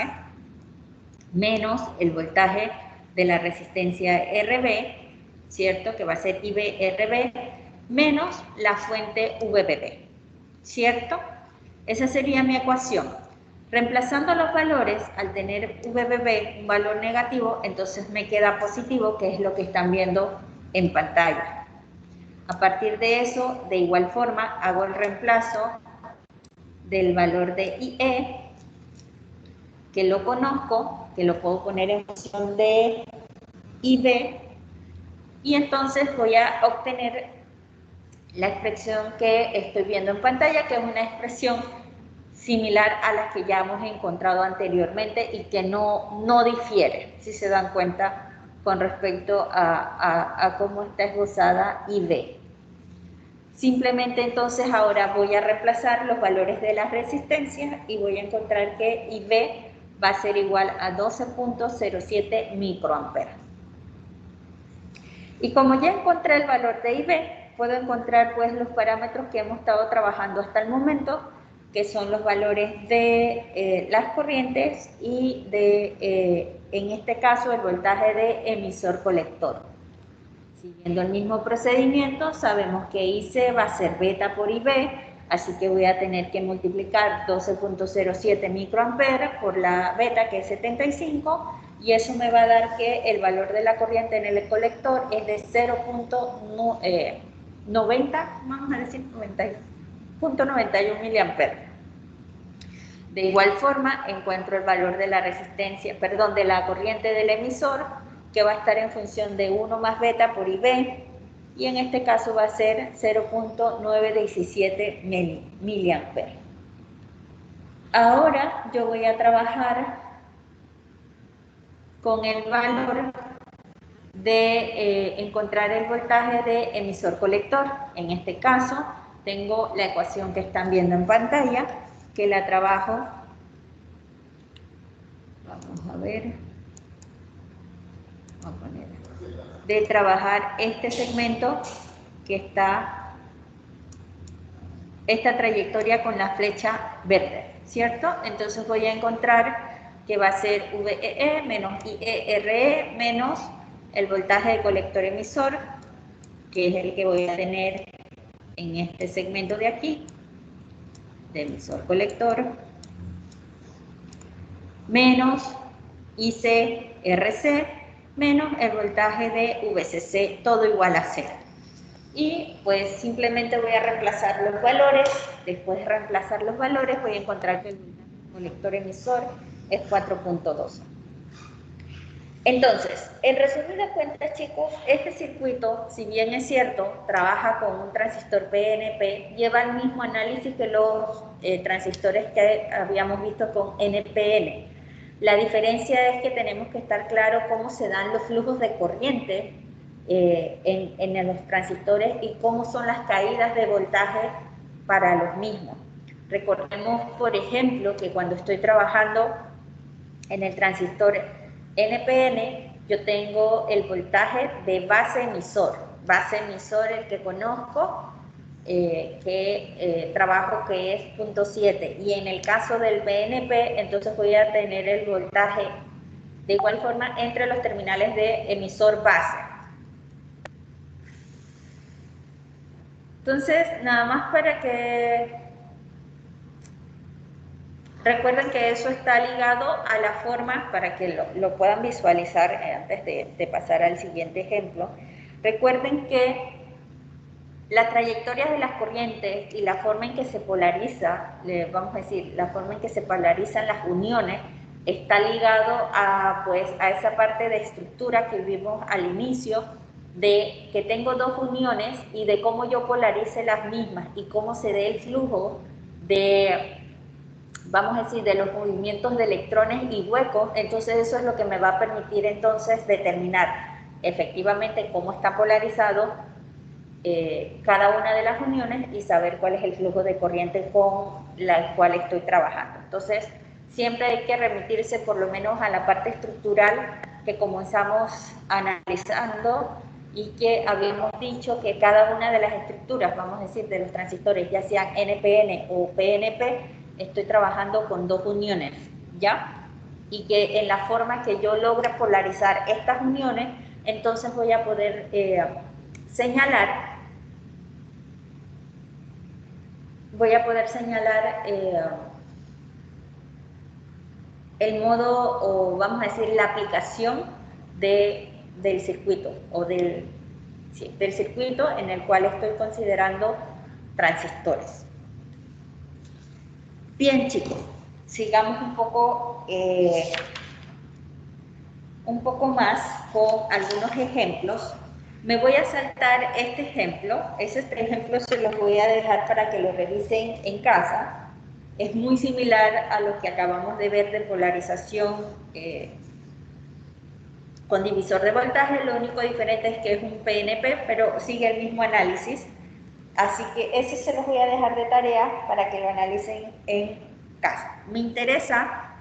S1: menos el voltaje de la resistencia RB, ¿cierto? Que va a ser IB-RB, menos la fuente VBB, ¿cierto? Esa sería mi ecuación. Reemplazando los valores, al tener VBB un valor negativo, entonces me queda positivo, que es lo que están viendo en pantalla. A partir de eso, de igual forma, hago el reemplazo del valor de IE, que lo conozco, que lo puedo poner en función de IB, y entonces voy a obtener la expresión que estoy viendo en pantalla, que es una expresión similar a las que ya hemos encontrado anteriormente y que no difiere, si se dan cuenta, con respecto a cómo está esbozada IB. Simplemente entonces ahora voy a reemplazar los valores de las resistencias y voy a encontrar que IB va a ser igual a 12.07 microamperes. Y como ya encontré el valor de IB, puedo encontrar pues los parámetros que hemos estado trabajando hasta el momento, que son los valores de las corrientes y de, en este caso, el voltaje de emisor-colector. Siguiendo el mismo procedimiento, sabemos que IC va a ser beta por IB, así que voy a tener que multiplicar 12.07 microamperes por la beta, que es 75, y eso me va a dar que el valor de la corriente en el colector es de 0.90, vamos a decir 90.91 miliamperes. De igual forma, encuentro el valor de la resistencia, perdón, de la corriente del emisor, que va a estar en función de 1 más beta por IB, y en este caso va a ser 0.917 miliamperes. Ahora yo voy a trabajar con el valor de encontrar el voltaje de emisor-colector. En este caso, tengo la ecuación que están viendo en pantalla, que la trabajo, vamos a ver, vamos a poner, de trabajar este segmento que está, esta trayectoria con la flecha verde, ¿cierto? Entonces voy a encontrar que va a ser VEE menos IERE menos el voltaje de colector emisor, que es el que voy a tener en este segmento de aquí, de emisor colector, menos ICRC menos el voltaje de VCC, todo igual a 0. Y pues simplemente voy a reemplazar los valores. Después de reemplazar los valores voy a encontrar que el voltaje del colector emisor es 4.12. Entonces, en resumidas cuentas, chicos, este circuito, si bien es cierto, trabaja con un transistor PNP, lleva el mismo análisis que los transistores que habíamos visto con NPN. La diferencia es que tenemos que estar claro cómo se dan los flujos de corriente en los transistores y cómo son las caídas de voltaje para los mismos. Recordemos, por ejemplo, que cuando estoy trabajando en el transistor NPN, yo tengo el voltaje de base emisor el que conozco, trabajo que es 0.7, y en el caso del PNP, entonces voy a tener el voltaje de igual forma entre los terminales de emisor base. Entonces, nada más para que recuerden que eso está ligado a la forma, para que lo puedan visualizar antes de pasar al siguiente ejemplo. Recuerden que la trayectoria de las corrientes y la forma en que se polariza, vamos a decir, la forma en que se polarizan las uniones, está ligado a esa parte de estructura que vimos al inicio, de que tengo dos uniones y de cómo yo polarice las mismas y cómo se dé el flujo de, vamos a decir, de los movimientos de electrones y huecos. Entonces eso es lo que me va a permitir entonces determinar efectivamente cómo está polarizado cada una de las uniones y saber cuál es el flujo de corriente con la cual estoy trabajando. Entonces, siempre hay que remitirse por lo menos a la parte estructural que comenzamos analizando y que habíamos dicho que cada una de las estructuras, vamos a decir, de los transistores, ya sean NPN o PNP, estoy trabajando con dos uniones, ¿ya? Y que en la forma que yo logre polarizar estas uniones, entonces voy a poder señalar el modo, o vamos a decir, la aplicación del circuito, o del circuito en el cual estoy considerando transistores. Bien, chicos, sigamos un poco más con algunos ejemplos. Me voy a saltar este ejemplo. Este ejemplo se los voy a dejar para que lo revisen en casa. Es muy similar a lo que acabamos de ver de polarización con divisor de voltaje. Lo único diferente es que es un PNP, pero sigue el mismo análisis. Así que ese se los voy a dejar de tarea para que lo analicen en casa. Me interesa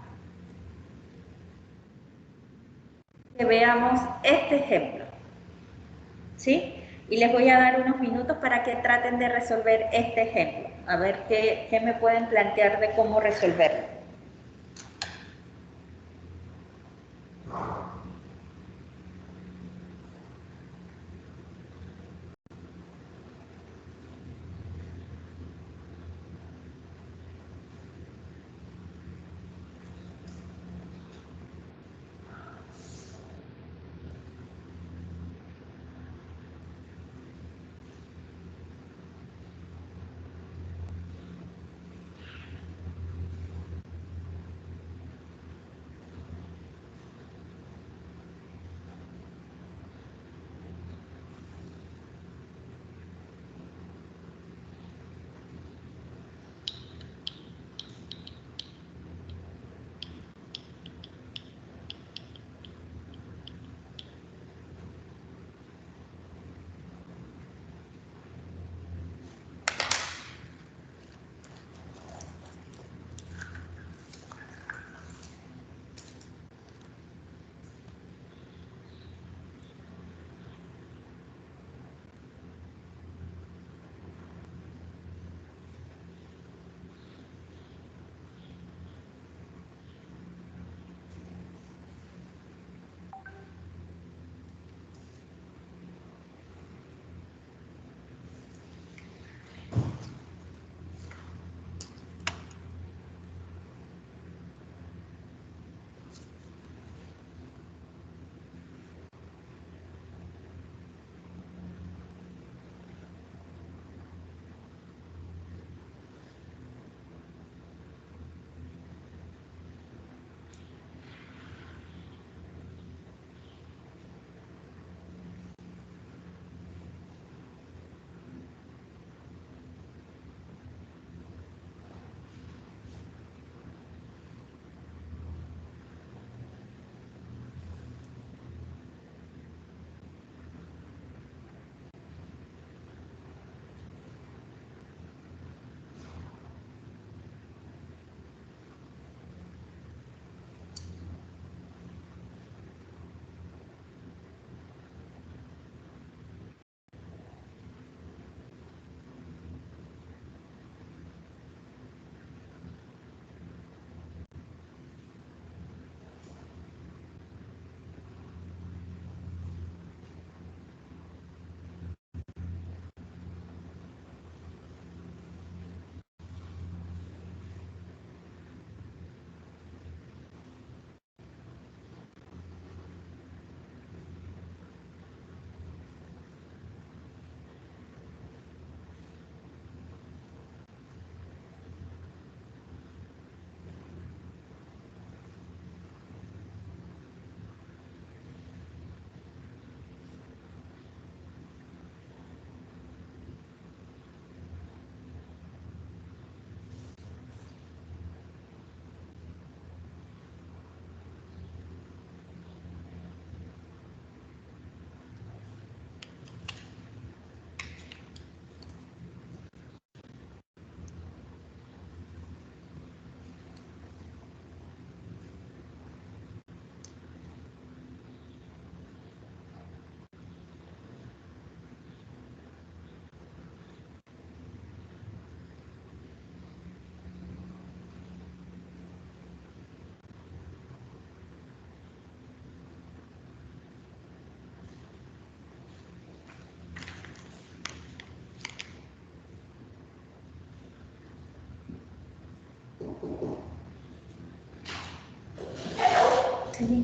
S1: que veamos este ejemplo, ¿sí? Y les voy a dar unos minutos para que traten de resolver este ejemplo. A ver qué me pueden plantear de cómo resolverlo. Estoy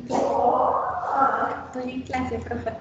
S1: en clase, profe.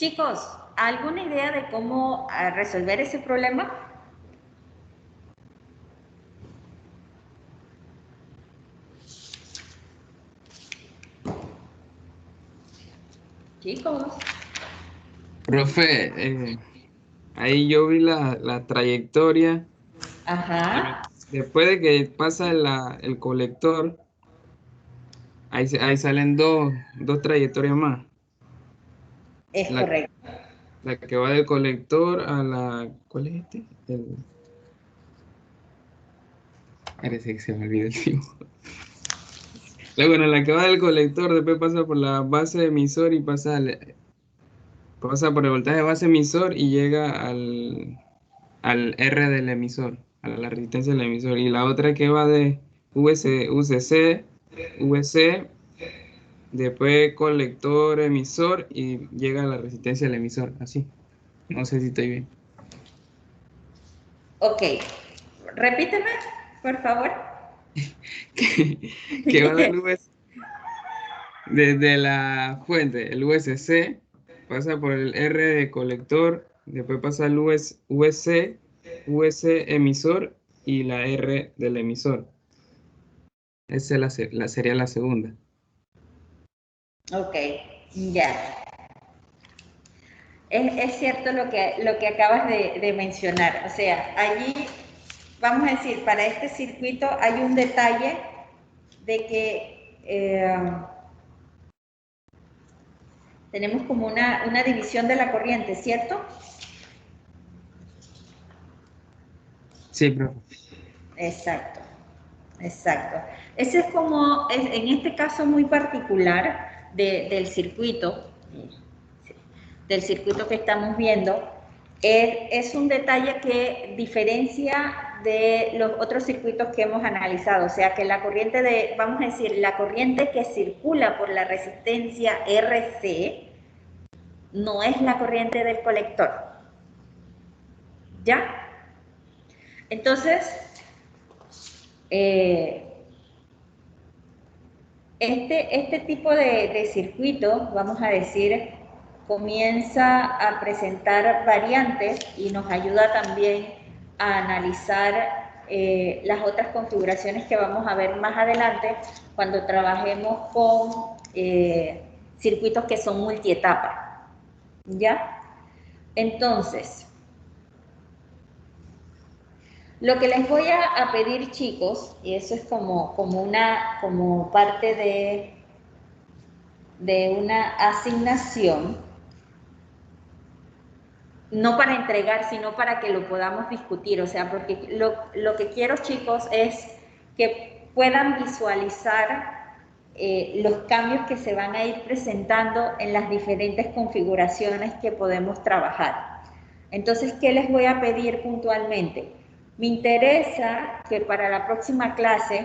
S1: Chicos, ¿alguna idea de cómo resolver ese problema? Chicos.
S2: Profe, ahí yo vi la trayectoria.
S1: Ajá,
S2: Después de que pasa el colector, ahí salen dos trayectorias más.
S1: es
S2: La,
S1: correcto.
S2: la que va del colector a la... ¿Cuál es este? Parece que se me olvidó el dibujo. Bueno, la que va del colector, después pasa por la base emisor y pasa por el voltaje base emisor y llega al R del emisor, a la resistencia del emisor. Y la otra que va de UCC, después colector, emisor y llega a la resistencia del emisor, así. No sé si estoy bien.
S1: Ok, repíteme, por favor.
S2: Que va del desde la fuente, el USC, pasa por el R de colector, después pasa al UC emisor y la R del emisor. Esa es sería la segunda.
S1: Ok, ya. Es cierto lo que acabas de mencionar. O sea, allí, vamos a decir, para este circuito hay un detalle de que tenemos como una división de la corriente, ¿cierto?
S2: Sí, profe.
S1: Exacto, exacto. Ese es como, en este caso muy particular del circuito que estamos viendo, es un detalle que diferencia de los otros circuitos que hemos analizado, o sea que la corriente vamos a decir, la corriente que circula por la resistencia RC no es la corriente del colector, ¿ya? Entonces, este tipo de circuito, vamos a decir, comienza a presentar variantes y nos ayuda también a analizar las otras configuraciones que vamos a ver más adelante cuando trabajemos con circuitos que son multietapa, ¿ya? Entonces, lo que les voy a pedir, chicos, y eso es como parte de una asignación, no para entregar, sino para que lo podamos discutir, o sea, porque lo que quiero, chicos, es que puedan visualizar los cambios que se van a ir presentando en las diferentes configuraciones que podemos trabajar. Entonces, ¿qué les voy a pedir puntualmente? Me interesa que para la próxima clase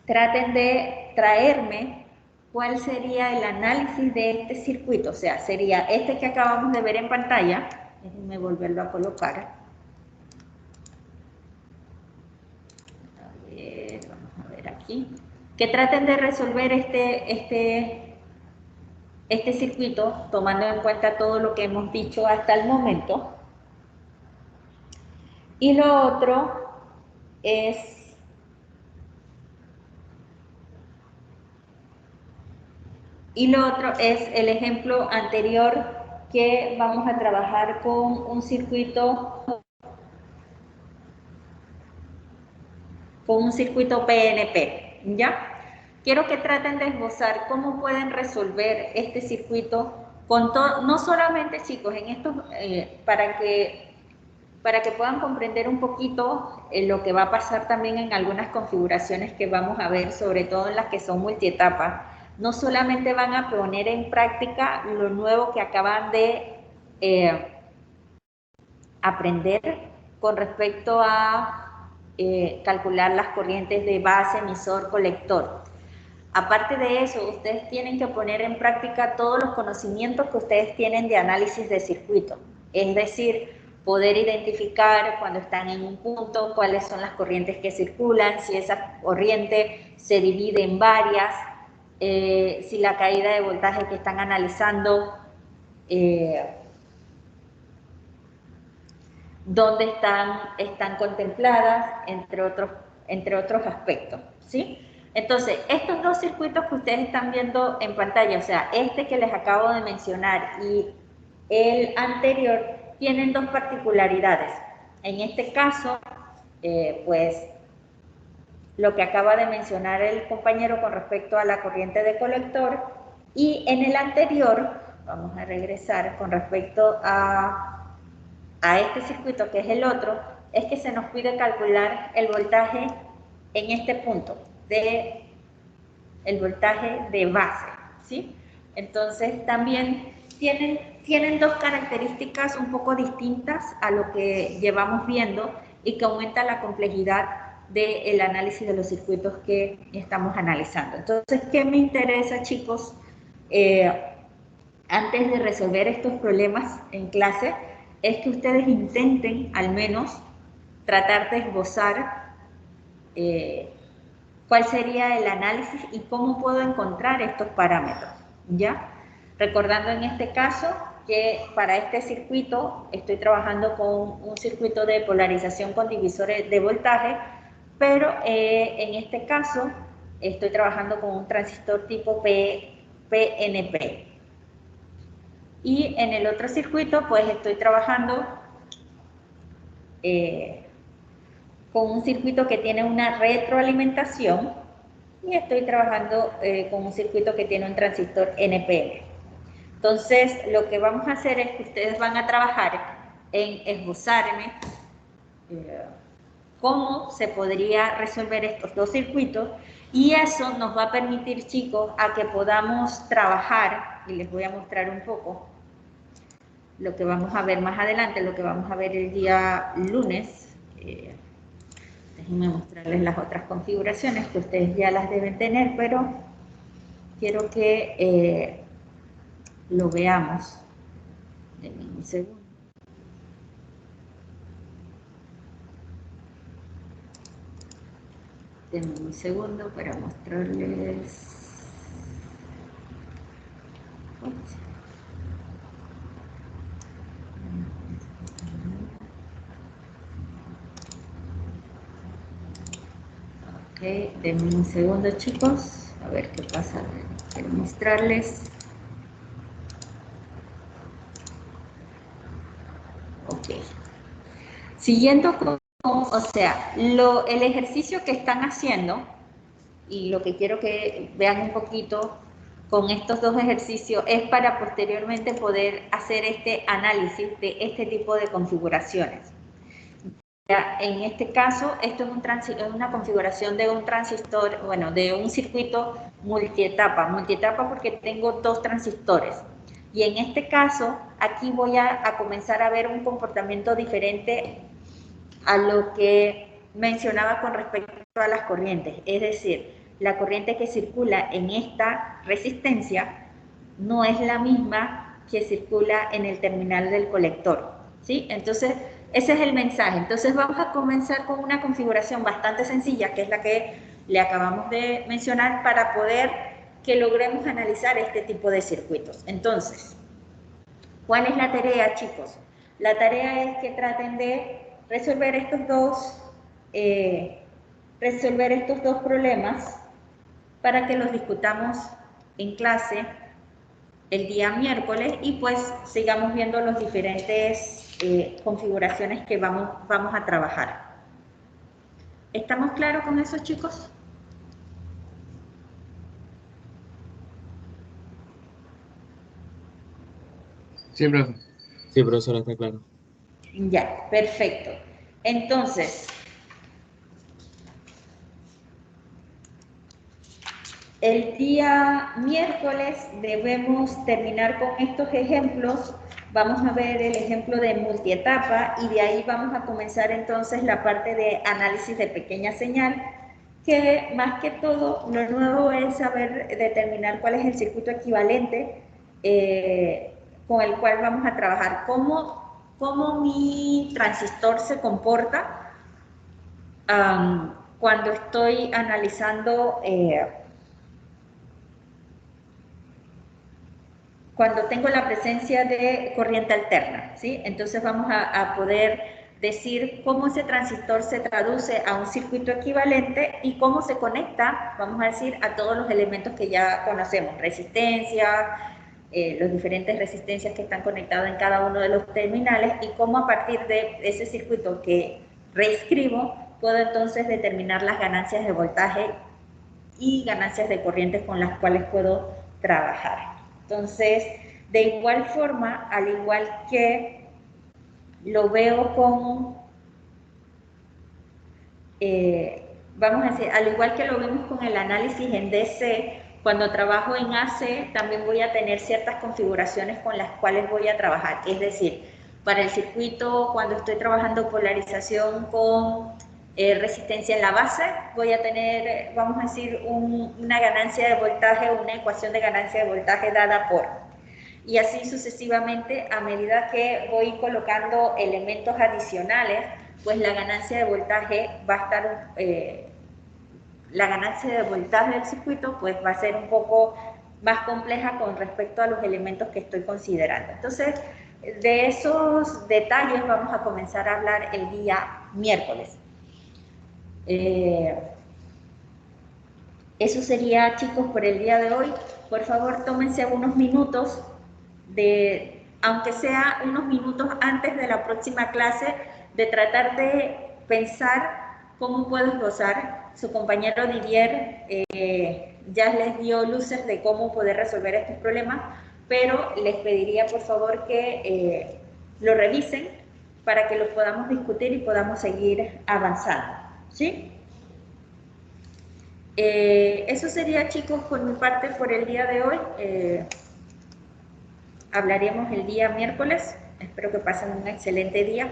S1: traten de traerme cuál sería el análisis de este circuito, o sea, sería este que acabamos de ver en pantalla, déjenme volverlo a colocar. Vamos a ver aquí, que traten de resolver este circuito tomando en cuenta todo lo que hemos dicho hasta el momento. Y lo otro es el ejemplo anterior, que vamos a trabajar con un circuito PNP, ¿ya? Quiero que traten de esbozar cómo pueden resolver este circuito con no solamente, chicos, en esto, para que puedan comprender un poquito lo que va a pasar también en algunas configuraciones que vamos a ver, sobre todo en las que son multietapa. No solamente van a poner en práctica lo nuevo que acaban de aprender con respecto a calcular las corrientes de base, emisor, colector. Aparte de eso, ustedes tienen que poner en práctica todos los conocimientos que ustedes tienen de análisis de circuito. Es decir, poder identificar cuando están en un punto, cuáles son las corrientes que circulan, si esa corriente se divide en varias, si la caída de voltaje que están analizando dónde están contempladas, entre otros aspectos, ¿sí? Entonces, estos dos circuitos que ustedes están viendo en pantalla, o sea, este que les acabo de mencionar y el anterior, tienen dos particularidades. En este caso, pues, lo que acaba de mencionar el compañero con respecto a la corriente de colector, y en el anterior, vamos a regresar con respecto a este circuito, que es el otro, es que se nos pide calcular el voltaje en este punto, el voltaje de base, ¿sí? Entonces también tienen dos características un poco distintas a lo que llevamos viendo y que aumenta la complejidad del análisis de los circuitos que estamos analizando. Entonces, ¿qué me interesa, chicos? Antes de resolver estos problemas en clase, es que ustedes intenten al menos tratar de esbozar cuál sería el análisis y cómo puedo encontrar estos parámetros, ¿ya? Recordando en este caso que para este circuito estoy trabajando con un circuito de polarización con divisores de voltaje, pero en este caso estoy trabajando con un transistor tipo PNP. Y en el otro circuito, pues estoy trabajando con un circuito que tiene una retroalimentación y estoy trabajando con un circuito que tiene un transistor NPN. Entonces, lo que vamos a hacer es que ustedes van a trabajar en esbozarme cómo se podría resolver estos dos circuitos, y eso nos va a permitir, chicos, a que podamos trabajar, y les voy a mostrar un poco lo que vamos a ver más adelante, lo que vamos a ver el día lunes. Déjenme mostrarles las otras configuraciones que ustedes ya las deben tener, pero quiero que lo veamos. Denme un segundo. Denme un segundo para mostrarles. Ups. Ok, denme un segundo, chicos, a ver qué pasa. Quiero mostrarles. Ok. Siguiendo con, o sea, el ejercicio que están haciendo, y lo que quiero que vean un poquito con estos dos ejercicios, es para posteriormente poder hacer este análisis de este tipo de configuraciones. Ya, en este caso, esto es una configuración de un transistor, bueno, de un circuito multietapa porque tengo dos transistores. Y en este caso, aquí voy a comenzar a ver un comportamiento diferente a lo que mencionaba con respecto a las corrientes. Es decir, la corriente que circula en esta resistencia no es la misma que circula en el terminal del colector, ¿sí? Entonces, ese es el mensaje. Entonces, vamos a comenzar con una configuración bastante sencilla, que es la que le acabamos de mencionar, para poder que logremos analizar este tipo de circuitos. Entonces, ¿cuál es la tarea, chicos? La tarea es que traten de resolver estos dos problemas para que los discutamos en clase el día miércoles y pues sigamos viendo las diferentes configuraciones que vamos a trabajar. ¿Estamos claros con eso, chicos?
S2: Sí, profe.
S6: Sí, profesora, está claro.
S1: Ya, perfecto. Entonces, el día miércoles debemos terminar con estos ejemplos. Vamos a ver el ejemplo de multietapa y de ahí vamos a comenzar entonces la parte de análisis de pequeña señal, que más que todo lo nuevo es saber determinar cuál es el circuito equivalente con el cual vamos a trabajar, cómo mi transistor se comporta cuando estoy analizando cuando tengo la presencia de corriente alterna, ¿sí? Entonces vamos a poder decir cómo ese transistor se traduce a un circuito equivalente y cómo se conecta, vamos a decir, a todos los elementos que ya conocemos, resistencia, las diferentes resistencias que están conectadas en cada uno de los terminales y cómo a partir de ese circuito que reescribo puedo entonces determinar las ganancias de voltaje y ganancias de corriente con las cuales puedo trabajar. Entonces, de igual forma, al igual que lo veo con, vamos a decir, al igual que lo vemos con el análisis en DC, cuando trabajo en AC también voy a tener ciertas configuraciones con las cuales voy a trabajar. Es decir, para el circuito, cuando estoy trabajando polarización con resistencia en la base, voy a tener, vamos a decir, una ganancia de voltaje, una ecuación de ganancia de voltaje dada por. Y así sucesivamente, a medida que voy colocando elementos adicionales, pues la ganancia de voltaje va a estar, la ganancia de voltaje del circuito pues va a ser un poco más compleja con respecto a los elementos que estoy considerando. Entonces, de esos detalles vamos a comenzar a hablar el día miércoles. Eso sería, chicos, por el día de hoy. Por favor, tómense unos minutos, aunque sea unos minutos antes de la próxima clase, de tratar de pensar cómo puedo esbozar. Su compañero Didier ya les dio luces de cómo poder resolver estos problemas, pero les pediría por favor que lo revisen para que los podamos discutir y podamos seguir avanzando, ¿sí? Eso sería, chicos, por mi parte por el día de hoy. Hablaremos el día miércoles. Espero que pasen un excelente día.